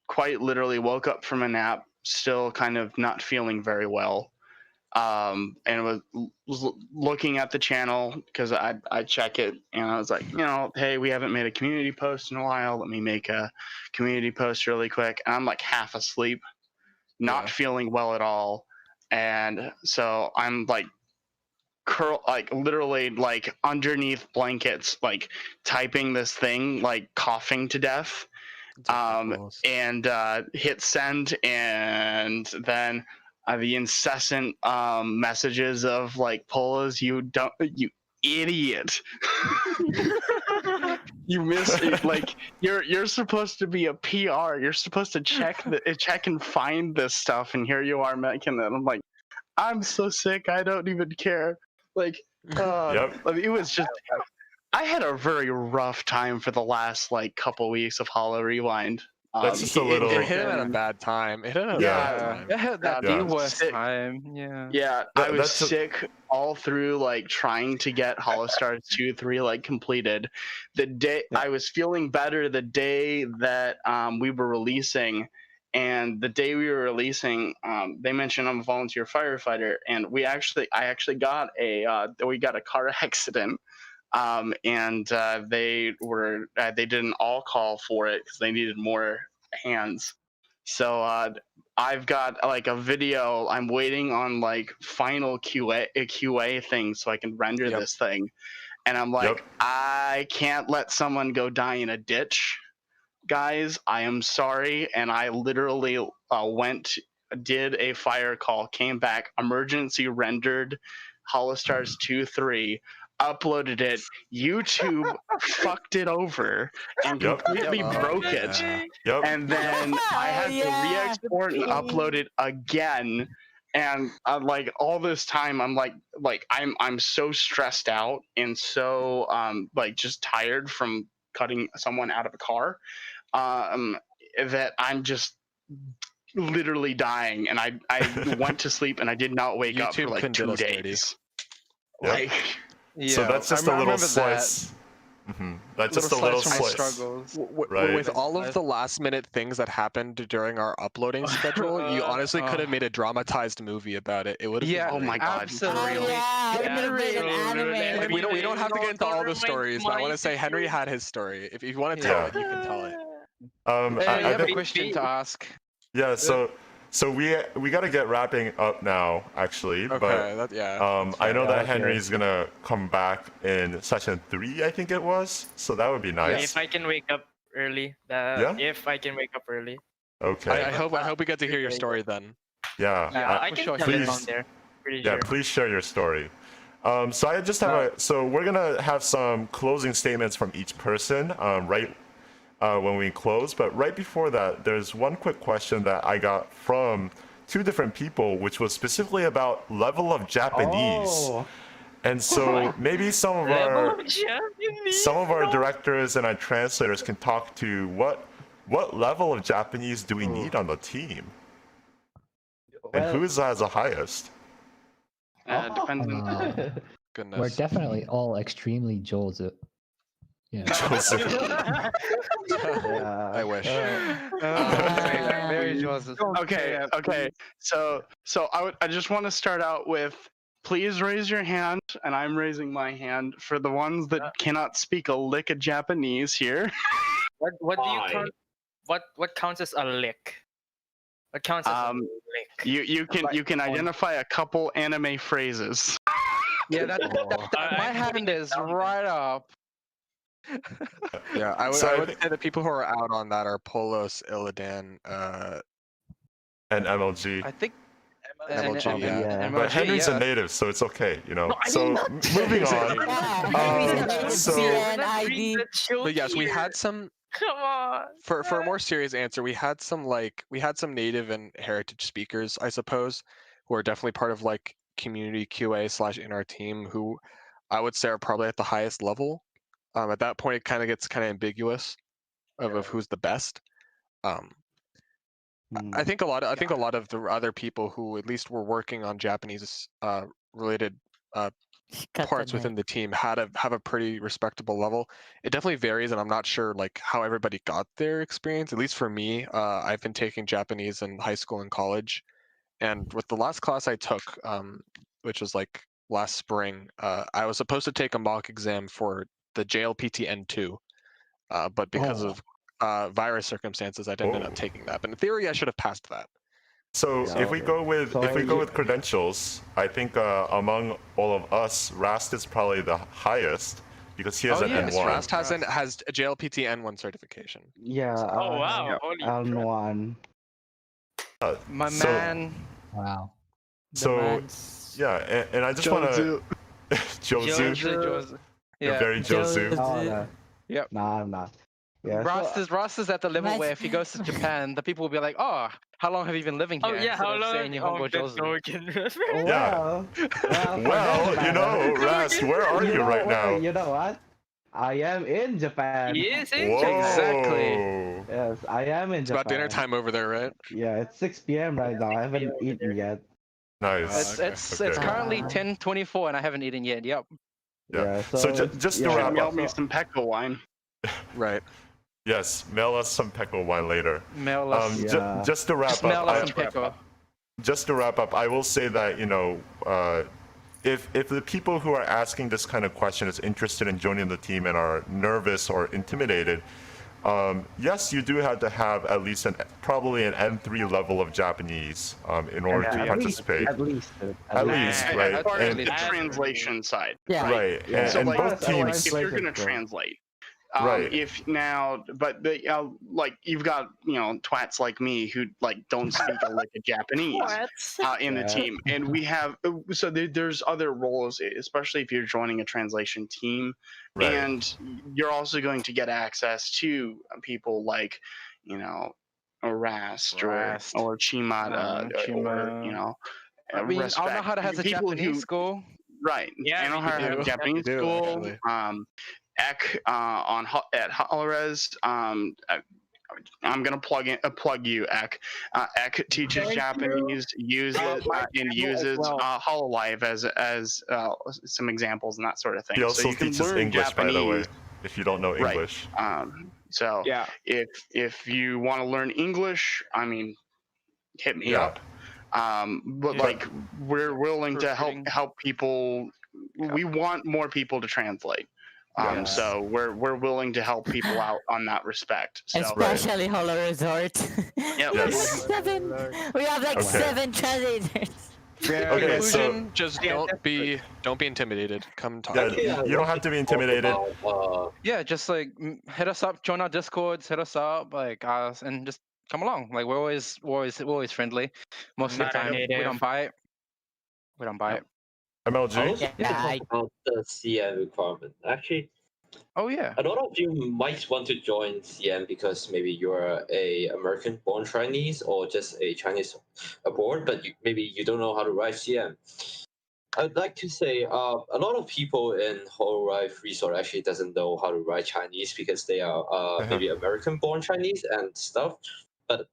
quite literally woke up from a nap, still kind of not feeling very well, and was looking at the channel because I check it, and I was like, hey, we haven't made a community post in a while. Let me make a community post really quick. And I'm like half asleep, not feeling well at all, and so I'm like literally underneath blankets, like typing this thing, like coughing to death. And hit send, and then the incessant messages of like, Polos, you idiot. You missed it. Like you're supposed to be a PR. You're supposed to check and find this stuff, and here you are making it. I'm like, I'm so sick, I don't even care. Like, I mean, it was just. I had a very rough time for the last couple weeks of Holo Rewind. That's just a little. It hit at a bad time. It hit at a bad time. It had that Yeah. the worst Sick. time. Yeah. Yeah, I was sick all through trying to get Holostars 2, 3 completed. The day I was feeling better, the day that we were releasing, and the day we were releasing, they mentioned I'm a volunteer firefighter, and I actually got we got a car accident. And they did an all call for it because they needed more hands. So I've got a video. I'm waiting on final QA things so I can render this thing, and I'm like, I can't let someone go die in a ditch, guys. I am sorry, and I literally did a fire call, came back, emergency rendered Holostars 2, 3. Uploaded it, YouTube fucked it over and completely broke it. And then I had to re-export and upload it again. And all this time, I'm so stressed out and so just tired from cutting someone out of a car that I'm just literally dying. And I went to sleep and I did not wake up for 2 days. So that's just a little slice. That's just a little slice. Struggles. Right. With all of the last minute things that happened during our uploading schedule, you honestly could have made a dramatized movie about it. It would have been oh my god. Absolutely. We don't have to get into all the stories, but I want to say Henry had his story. If you want to tell it, you can tell it. I have a question to ask. Yeah, so we got to get wrapping up now, actually. Okay, but I know that Henry's gonna come back in session 3, I think it was. So that would be nice. If I can wake up early. If I can wake up early. Okay. I hope we get to hear your story then. Yeah. I can tell it on there. Pretty sure. Please share your story. So I just have so we're gonna have some closing statements from each person, when we close. But right before that, there's one quick question that I got from 2 different people, which was specifically about level of Japanese. And so maybe some of our directors and our translators can talk to what level of Japanese do we need on the team, and who's has the highest? Depends on. Goodness. We're definitely all extremely Joseph. Yeah. I wish. Very Joseph. Okay. So I just want to start out with, please raise your hand, and I'm raising my hand for the ones that cannot speak a lick of Japanese here. What do you count? What counts as a lick? What counts as a lick? You can identify a couple anime phrases. Yeah, my hand is right up. Yeah, I would say the people who are out on that are Polos, Illidan, and MLG. I think. MLG, yeah. But Henry's a native, so it's okay, you know. So moving on. But yes, we had some. Come on. For a more serious answer, we had some native and heritage speakers, I suppose, who are definitely part of like community QA / in our team, who I would say are probably at the highest level. At that point, it kind of gets kind of ambiguous of who's the best. I think a lot of the other people who at least were working on Japanese related parts within the team have a pretty respectable level. It definitely varies, and I'm not sure like how everybody got their experience. At least for me, I've been taking Japanese in high school and college, and with the last class I took, which was like last spring, I was supposed to take a mock exam for the JLPT N2, but because of virus circumstances, I didn't end up taking that. But in theory, I should have passed that. So if we go with credentials, I think among all of us, Rast is probably the highest because he has an N1. Rast has a JLPT N1 certification. Yeah. Oh wow! Holy N1. My man. Wow. So yeah, and I just want to Jozu. You're very Jozu. No. Yep. Nah, I'm not. Yeah, Ross is at the level where if he goes to Japan, the people will be like, "Oh, how long have you been living here?" Oh yeah, how long? Saying Nihongo Jozu. Well, you know, Rast, where are you right now? You know what? I am in Japan. He is in Japan. Exactly. Yes, I am in Japan. It's about dinner time over there, right? Yeah, it's 6 p.m. right now. I haven't eaten yet. Nice. It's currently 10:24 and I haven't eten yet. Yep. Yeah. So just to wrap Mail up. me some Pecco wine. Right. Yes, mail us some Pecco wine later. Mail us. Just to wrap up. Just to wrap up, I will say that, you know, if the people who are asking this kind of question is interested in joining the team and are nervous or intimidated, yes, you do have to have at least probably an N3 level of Japanese in order to participate. At least, right? And the translation side. Yeah. Right. Yeah. So and like, both teams. if you're gonna translate. Right. If now, but like you've got twats like me who like don't speak a lick of Japanese in the team, and we have there's other roles, especially if you're joining a translation team, and you're also going to get access to people like Rast or Chimada or I mean, Aonahara has a Japanese school. Right. Yeah, Aonahara has a Japanese school. Ek at Holores. I'm gonna plug you, Ek. Ek teaches Japanese, uses Hololive as some examples and that sort of thing. He also so you can teaches learn English, Japanese, by the way, if you don't know English. So if you want to learn English, I mean, hit me up. But like we're willing to help people. We want more people to translate. So we're willing to help people out on that respect. So. Especially Holo Resort. Yep. Yes. We have like 7 translators. Okay, so just don't be intimidated. Come talk. Yeah, you don't have to be intimidated. Yeah, just like hit us up, join our Discords, hit us up, like and just come along. Like we're always friendly. Most of the time, we don't bite. MLG? About the CM requirement. Actually, a lot of you might want to join CM because maybe you're a American-born Chinese or just a Chinese abroad, but maybe you don't know how to write CM. I'd like to say a lot of people in Hololive Resort actually doesn't know how to write Chinese because they are maybe American-born Chinese and stuff, but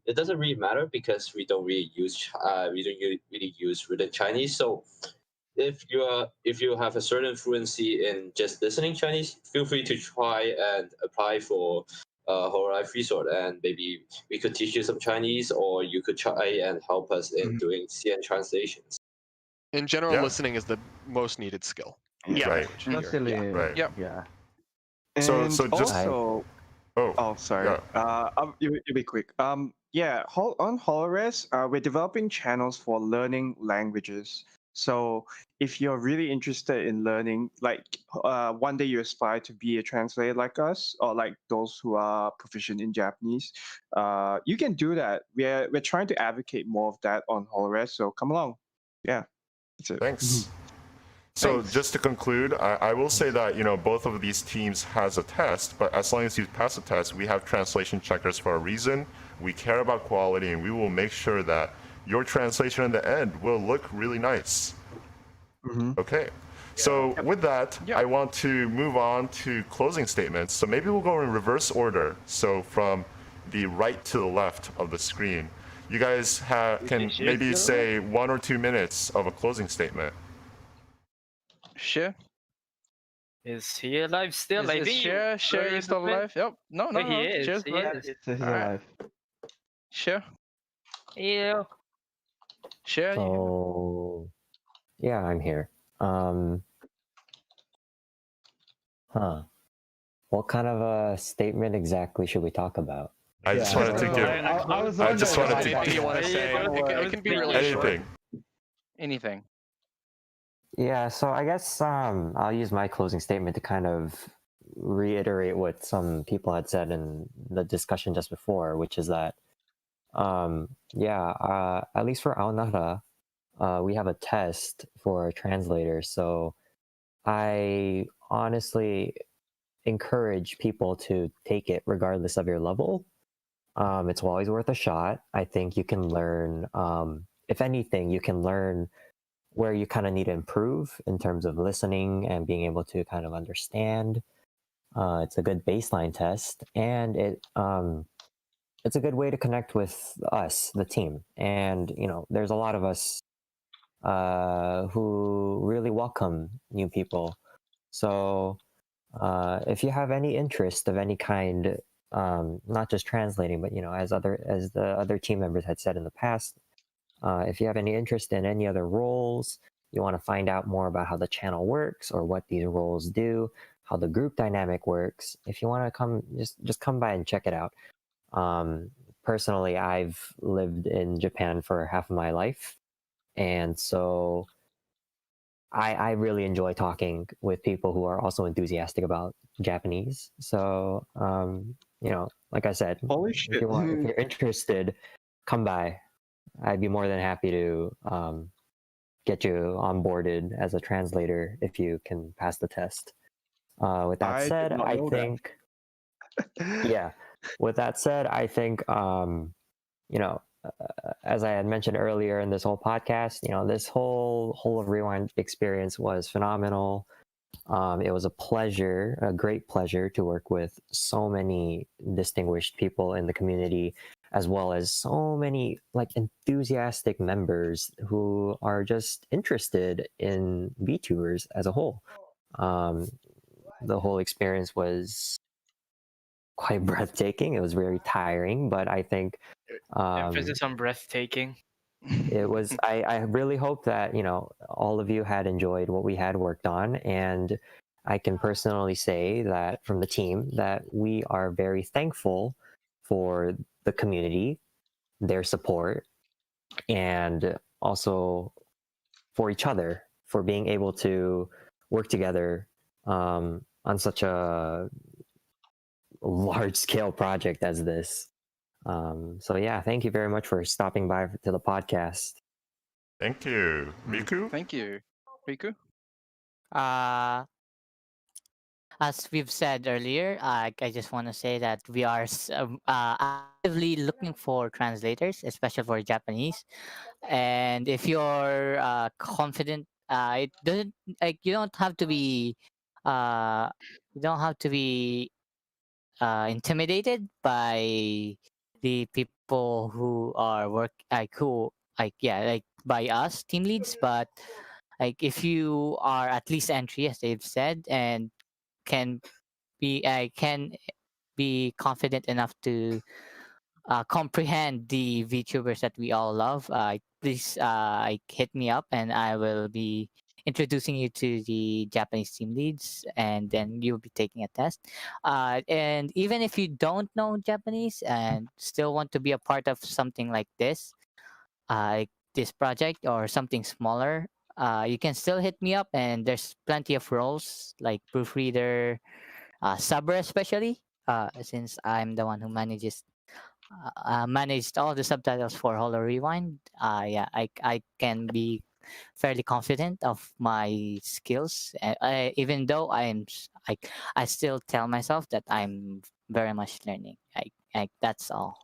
it doesn't really matter because we don't really use written Chinese. So if you have a certain fluency in just listening Chinese, feel free to try and apply for Hololive Resort, and maybe we could teach you some Chinese, or you could try and help us in doing CN translations. In general, listening is the most needed skill. Yeah. Right. Right. Yeah. And So just also, sorry. Yeah. You'll be quick. Yeah, on Holores, we're developing channels for learning languages. So if you're really interested in learning, like one day you aspire to be a translator like us, or like those who are proficient in Japanese, you can do that. We're trying to advocate more of that on Holores. So come along. Yeah, that's it. Thanks. So Thanks. just to conclude, I will say that both of these teams has a test, but as long as you pass the test, we have translation checkers for a reason. We care about quality, and we will make sure that your translation in the end will look really nice. Okay. So with that, I want to move on to closing statements. So maybe we'll go in reverse order. So from the right to the left of the screen, you guys can maybe say 1 or 2 minutes of a closing statement. Sure. Is he alive still? I Is think Share is still alive? Yep. No, Oh, he is. Share's He alive. is. He's All right. alive. Share. Yeah. Share. So, yeah, I'm here. What kind of a statement exactly should we talk about? I just wanted to give. I just wanted to. Anything you want to say? It can be really Anything. Anything. Yeah, so I guess I'll use my closing statement to kind of reiterate what some people had said in the discussion just before, which is that, at least for Aonara, we have a test for translators. So I honestly encourage people to take it regardless of your level. It's always worth a shot. I think you can learn, if anything, you can learn where you kind of need to improve in terms of listening and being able to kind of understand. It's a good baseline test, and it's a good way to connect with us, the team. And there's a lot of us who really welcome new people. So if you have any interest of any kind, not just translating, but as the other team members had said in the past, if you have any interest in any other roles, you want to find out more about how the channel works or what these roles do, how the group dynamic works. If you want to come, just come by and check it out. Personally, I've lived in Japan for half of my life, and so I really enjoy talking with people who are also enthusiastic about Japanese. So, like I said, Holy shit. if you're interested, come by. I'd be more than happy to get you onboarded as a translator if you can pass the test. With that said, I think, yeah. With that said, I think, as I had mentioned earlier in this whole podcast, this whole of Rewind experience was phenomenal. It was a great pleasure to work with so many distinguished people in the community, as well as so many enthusiastic members who are just interested in VTubers as a whole. The whole experience was quite breathtaking. It was very tiring, but I think Emphasis on breathtaking. it was. I really hope that all of you had enjoyed what we had worked on, and I can personally say that from the team that we are very thankful for the community, their support, and also for each other for being able to work together on such a large scale project as this. So yeah, thank you very much for stopping by to the podcast. Thank you. Riku? Thank you. Riku? As we've said earlier, I just want to say that we are actively looking for translators, especially for Japanese. And if you're confident, it doesn't you don't have to be uh, you don't have to be intimidated by the people who are by us team leads, but if you are at least entry, as they've said, and can can be confident enough to comprehend the VTubers that we all love, please hit me up and I will be introducing you to the Japanese team leads, and then you'll be taking a test. And even if you don't know Japanese and still want to be a part of something like this project or something smaller, you can still hit me up. And there's plenty of roles like proofreader, subber especially, since I'm the one who managed all the subtitles for Holo Rewind. Yeah, I can be fairly confident of my skills. Even though I still tell myself that I'm very much learning. That's all.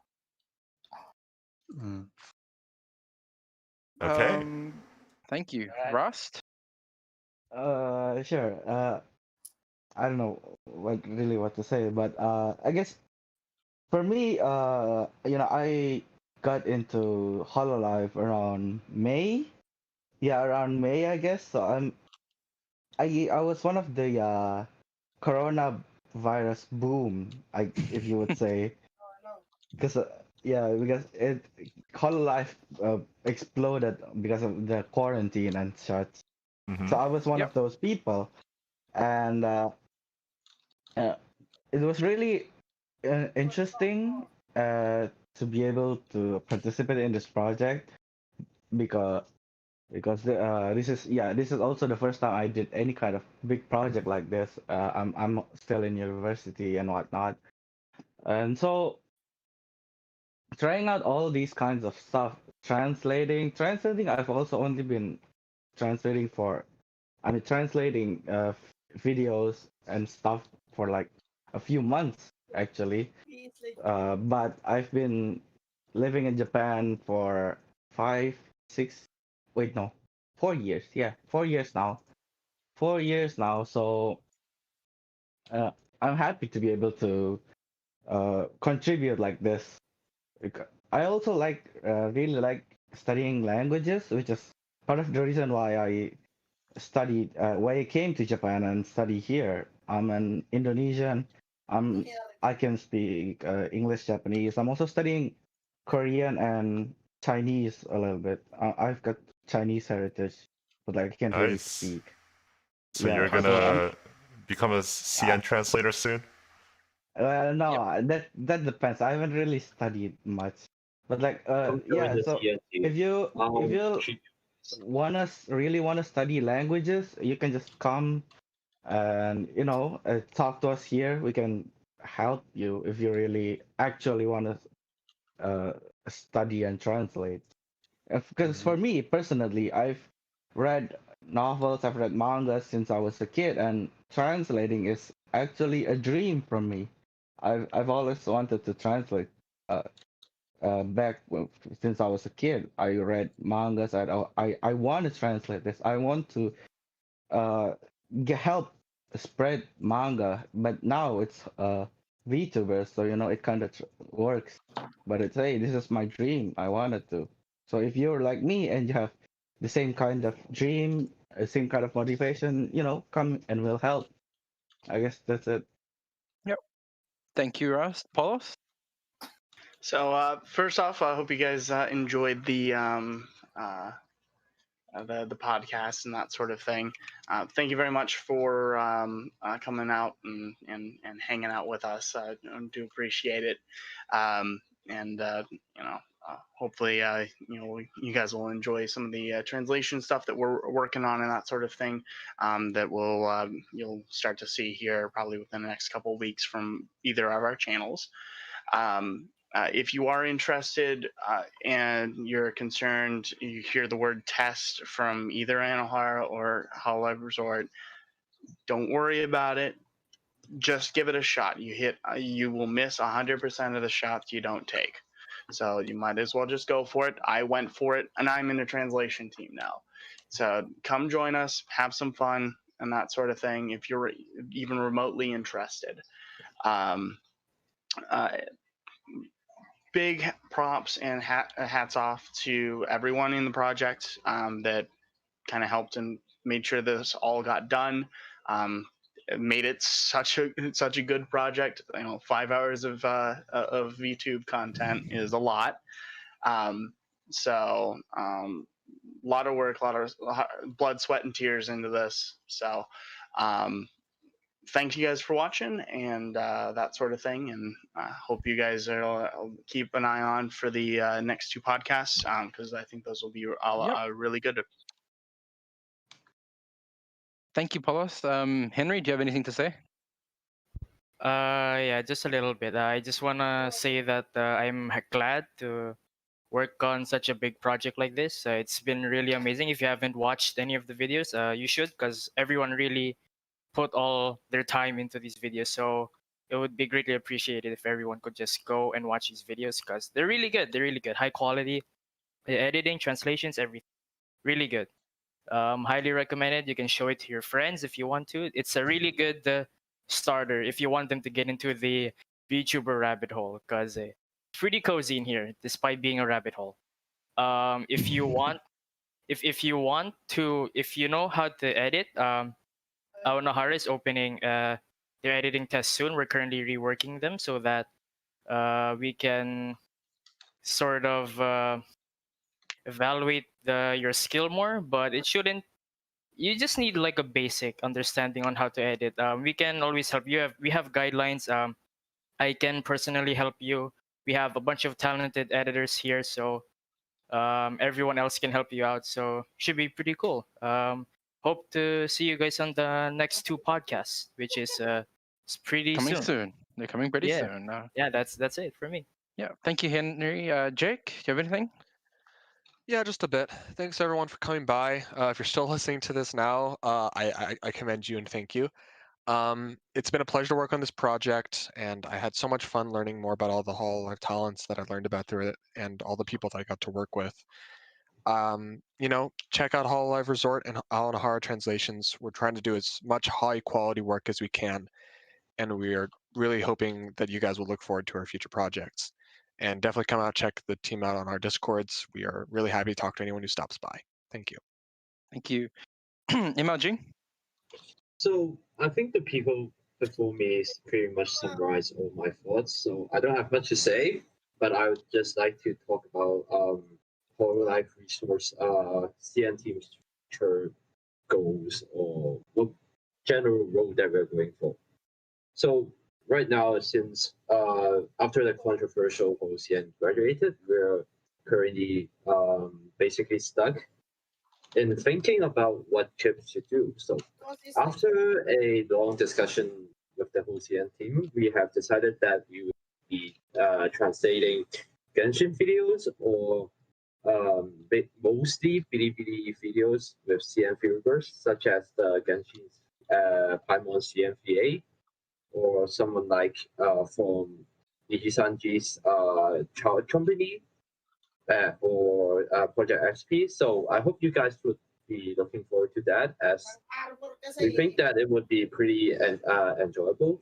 Okay. Thank you, Rust. Sure. I don't know what to say, but I guess for me, I got into Hololive around May. Yeah, around May, I guess. So I was one of the coronavirus boom, if you would say, because because Hololive exploded because of the quarantine and such. So I was one Yep. of those people, and uh, it was really interesting to be able to participate in this project because this is also the first time I did any kind of big project like this. I'm still in university and whatnot, and so trying out all these kinds of stuff, translating. I've also only been translating for, translating videos and stuff for like a few months actually. But I've been living in Japan for 5, 6, wait, no, 4 years. Yeah, 4 years now. 4 years now. So uh, I'm happy to be able to contribute like this. I also really like studying languages, which is part of the reason why I came to Japan and study here. I'm an Indonesian. I'm I can speak English, Japanese. I'm also studying Korean and Chinese a little bit. I've got Chinese heritage, but I can't really Nice. speak. So Yeah, you're so gonna become a CN translator soon? no, that depends. I haven't really studied much, but Come join the So CN team. if you Should- really wanna study languages, you can just come and talk to us here. We can help you if you really actually want to study and translate. Because for me personally, I've read novels, I've read mangas since I was a kid, and translating is actually a dream from me. I've always wanted to translate. Uh, since I was a kid, I read mangas. I want to translate this. I want to uh help spread manga, but now it's VTuber, so it kind of works. But it's, hey, this is my dream. I wanted to. So if you're like me and you have the same kind of dream, same kind of motivation, come and we'll help. I guess that's it. Yep. Thank you, Rust. Paulos. So first off, I hope you guys enjoyed the podcast and that sort of thing. Thank you very much for coming out and hanging out with us. I do appreciate it. And hopefully you guys will enjoy some of the translation stuff that we're working on and that sort of thing. That will you'll start to see here probably within the next couple of weeks from either of our channels. If you are interested and you're concerned, you hear the word test from either Anohara or Hololive Resort, don't worry about it. Just give it a shot. You will miss 100% of the shots you don't take. So you might as well just go for it. I went for it, and I'm in the translation team now. So come join us, have some fun, and that sort of thing if you're even remotely interested. Big props and hats off to everyone in the project that kind of helped and made sure this all got done. It made it such a good project. 5 hours of VTube content is a lot. So lot of work, a lot of blood, sweat, and tears into this. So, thank you guys for watching and that sort of thing. And I hope you guys will keep an eye on for the next 2 podcasts because I think those will be really good. Thank you, Paulos. Henry, do you have anything to say? Yeah, just a little bit. I just wanna say that I'm glad to work on such a big project like this. It's been really amazing. If you haven't watched any of the videos, you should, because everyone really put all their time into these videos. So it would be greatly appreciated if everyone could just go and watch these videos because they're really good. They're really good. High quality, editing, translations, everything. Really good. Highly recommended. You can show it to your friends if you want to. It's a really good starter if you want them to get into the VTuber rabbit hole because it's pretty cozy in here despite being a rabbit hole. If you want, if you want to, if you know how to edit, Aonahara is opening their editing test soon. We're currently reworking them so that we can sort of evaluate your skill more, but it shouldn't. You just need like a basic understanding on how to edit. We can always help you. We have guidelines. I can personally help you. We have a bunch of talented editors here, so everyone else can help you out. So should be pretty cool. Hope to see you guys on the next 2 podcasts, which is it's pretty Coming soon. soon. They're coming pretty Yeah. soon. Yeah, that's it for me. Yeah. Thank you, Henry. Jake, do you have anything? Yeah, just a bit. Thanks everyone for coming by. If you're still listening to this now, I commend you and thank you. It's been a pleasure to work on this project, and I had so much fun learning more about all the Hololive talents that I learned about through it, and all the people that I got to work with. Check out Hololive Resort and Aonahara Translations. We're trying to do as much high quality work as we can, and we are really hoping that you guys will look forward to our future projects. And definitely come out, check the team out on our Discords. We are really happy to talk to anyone who stops by. Thank you. Thank you. MLG? So I think the people before me pretty much summarized all my thoughts. So I don't have much to say, but I would just like to talk about Hololive Resource CN team's future goals or what general role that we're going for. So right now, since after the controversial Holocian graduated, we're currently basically stuck in thinking about what chips to do. So after a long discussion with the Holocian team, we have decided that we would be translating Genshin videos or mostly Bilibili videos with CN viewers, such as the Genshin Paimon CNVA, or someone like from Nijisanji's child company or Project XP. So I hope you guys would be looking forward to that, as we think that it would be pretty enjoyable.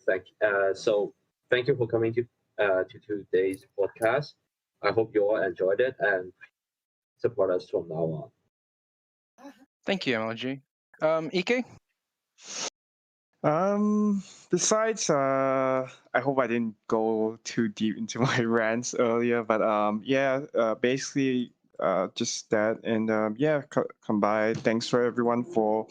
So thank you for coming to today's podcast. I hope you all enjoyed it and support us from now on. Thank you, MLG. EK? Besides, I hope I didn't go too deep into my rants earlier, but basically, just that, and come by. Thanks for everyone for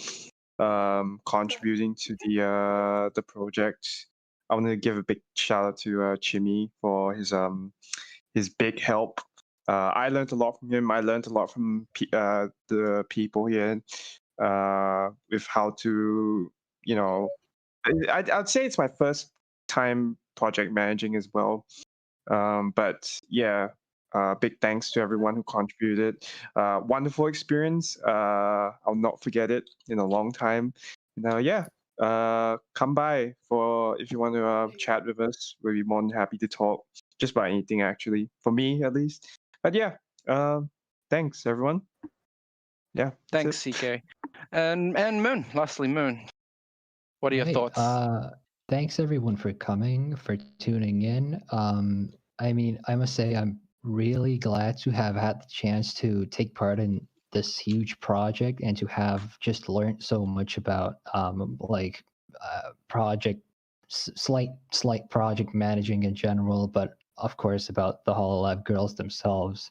contributing to the project. I want to give a big shout out to Chimmy for his big help. I learned a lot from him. I learned a lot from the people here with how to, I'd say it's my first time project managing as well. But yeah, big thanks to everyone who contributed. Wonderful experience. I'll not forget it in a long time. Come by for if you want to chat with us. We'll be more than happy to talk just about anything, actually, for me at least. But yeah, thanks everyone. Yeah. Thanks, CK. And Moon, lastly, Moon. What are your thoughts? Thanks everyone for coming, for tuning in. I must say I'm really glad to have had the chance to take part in this huge project and to have just learned so much about slight project managing in general, but of course about the Hololive girls themselves.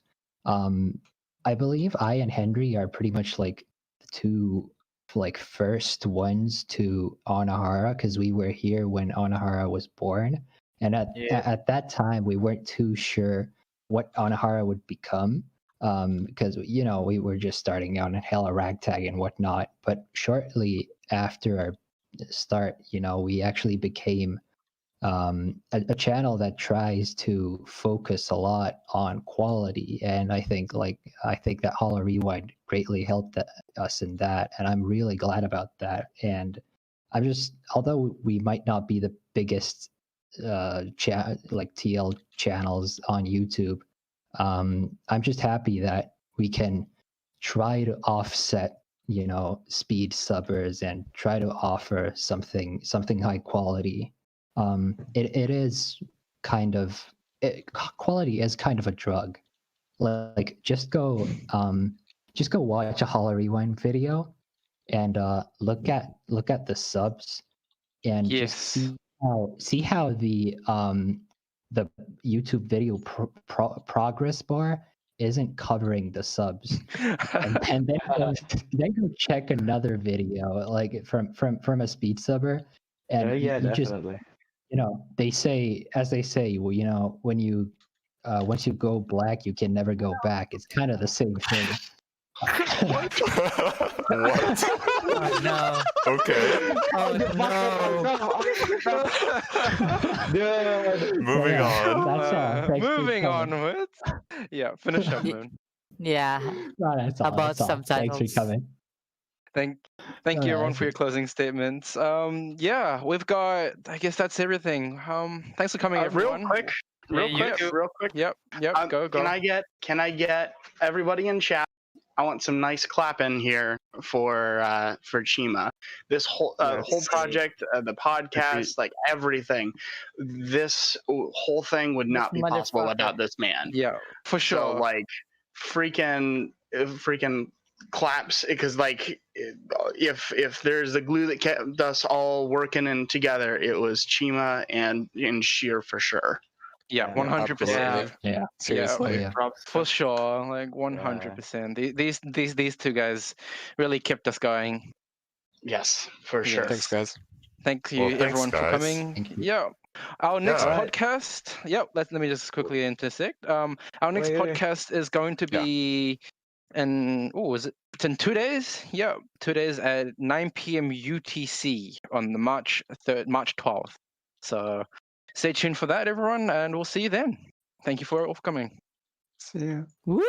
I believe I and Henry are pretty much like the two like first ones to Onahara because we were here when Onahara was born, and at that time we weren't too sure what Onahara would become because we were just starting out in hella ragtag and whatnot. But shortly after our start, we actually became a channel that tries to focus a lot on quality, and I think that Hollow Rewind greatly helped us in that, and I'm really glad about that. And although we might not be the biggest like TL channels on YouTube, I'm just happy that we can try to offset speed subbers and try to offer something high quality. It is kind of quality is kind of a drug. Like just go watch a Hollow Rewind video and look at the subs and just see how the YouTube video progress bar isn't covering the subs, and then go check another video like from a speed subber, and Yeah, you just definitely. they say well, when you once you go black you can never go back. It's kind of the same thing. What? Oh no. Okay. Oh no. Dude. Moving on. That's all. Thanks for Moving coming. onwards. Yeah, finish up, Ye- Moon. Yeah. No, that's all. About That's all. Thanks for subtitles. coming. Thank No, you no, everyone it's for your closing statements. Yeah, we've got. I guess that's everything. Thanks for coming, Real everyone. quick. Real quick. Yep. Go. Can I get everybody in chat? I want some nice clapping here for Chima. This whole project, the podcast, like everything. This whole thing would not be possible motherfucker. without this man. Yeah, for sure. So like, freaking claps, because like, if there's a glue that kept us all working and together, it was Chima and Sheer for sure. Yeah, 100%. Yeah. Seriously. Yeah. For sure, like 100%. These two guys really kept us going. Yes, for sure. Thanks, guys. Thank you, Well, thanks, everyone, for guys. coming. Thank you. Yeah. Our next Yeah. podcast. Yep. Let me just quickly intersect. Our next Wait. podcast is going to be it's in 2 days? Yeah, 2 days at 9 p.m. UTC on the March 12th. So stay tuned for that, everyone, and we'll see you then. Thank you for coming. See ya. Woo!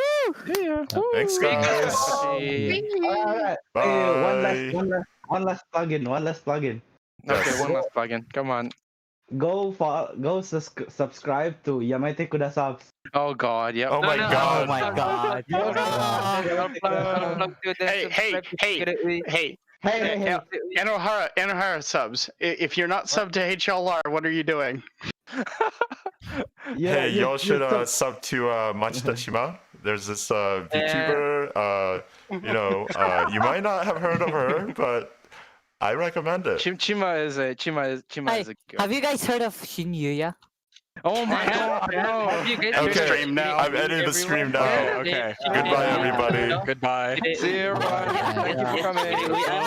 See ya. Thanks, guys. Bye. Alright. Bye. One last plugin. Okay, Yes. one last plugin. Come on. Go subscribe to Yamaite Kudasubs. Oh God. Yep. Oh my Oh god. my god. Hey, Enohara subs. If you're not subbed to HLR, what are you doing? Hey, y'all should sub to Machida. There's this VTuber. You might not have heard of her, but I recommend it. Chima is a Hey, good. have you guys heard of Shin Yuya? Oh my God. No. Okay, Stream now. I've ended the stream now. Okay. Goodbye, everybody. Goodbye. See you, everyone. Thank you for coming.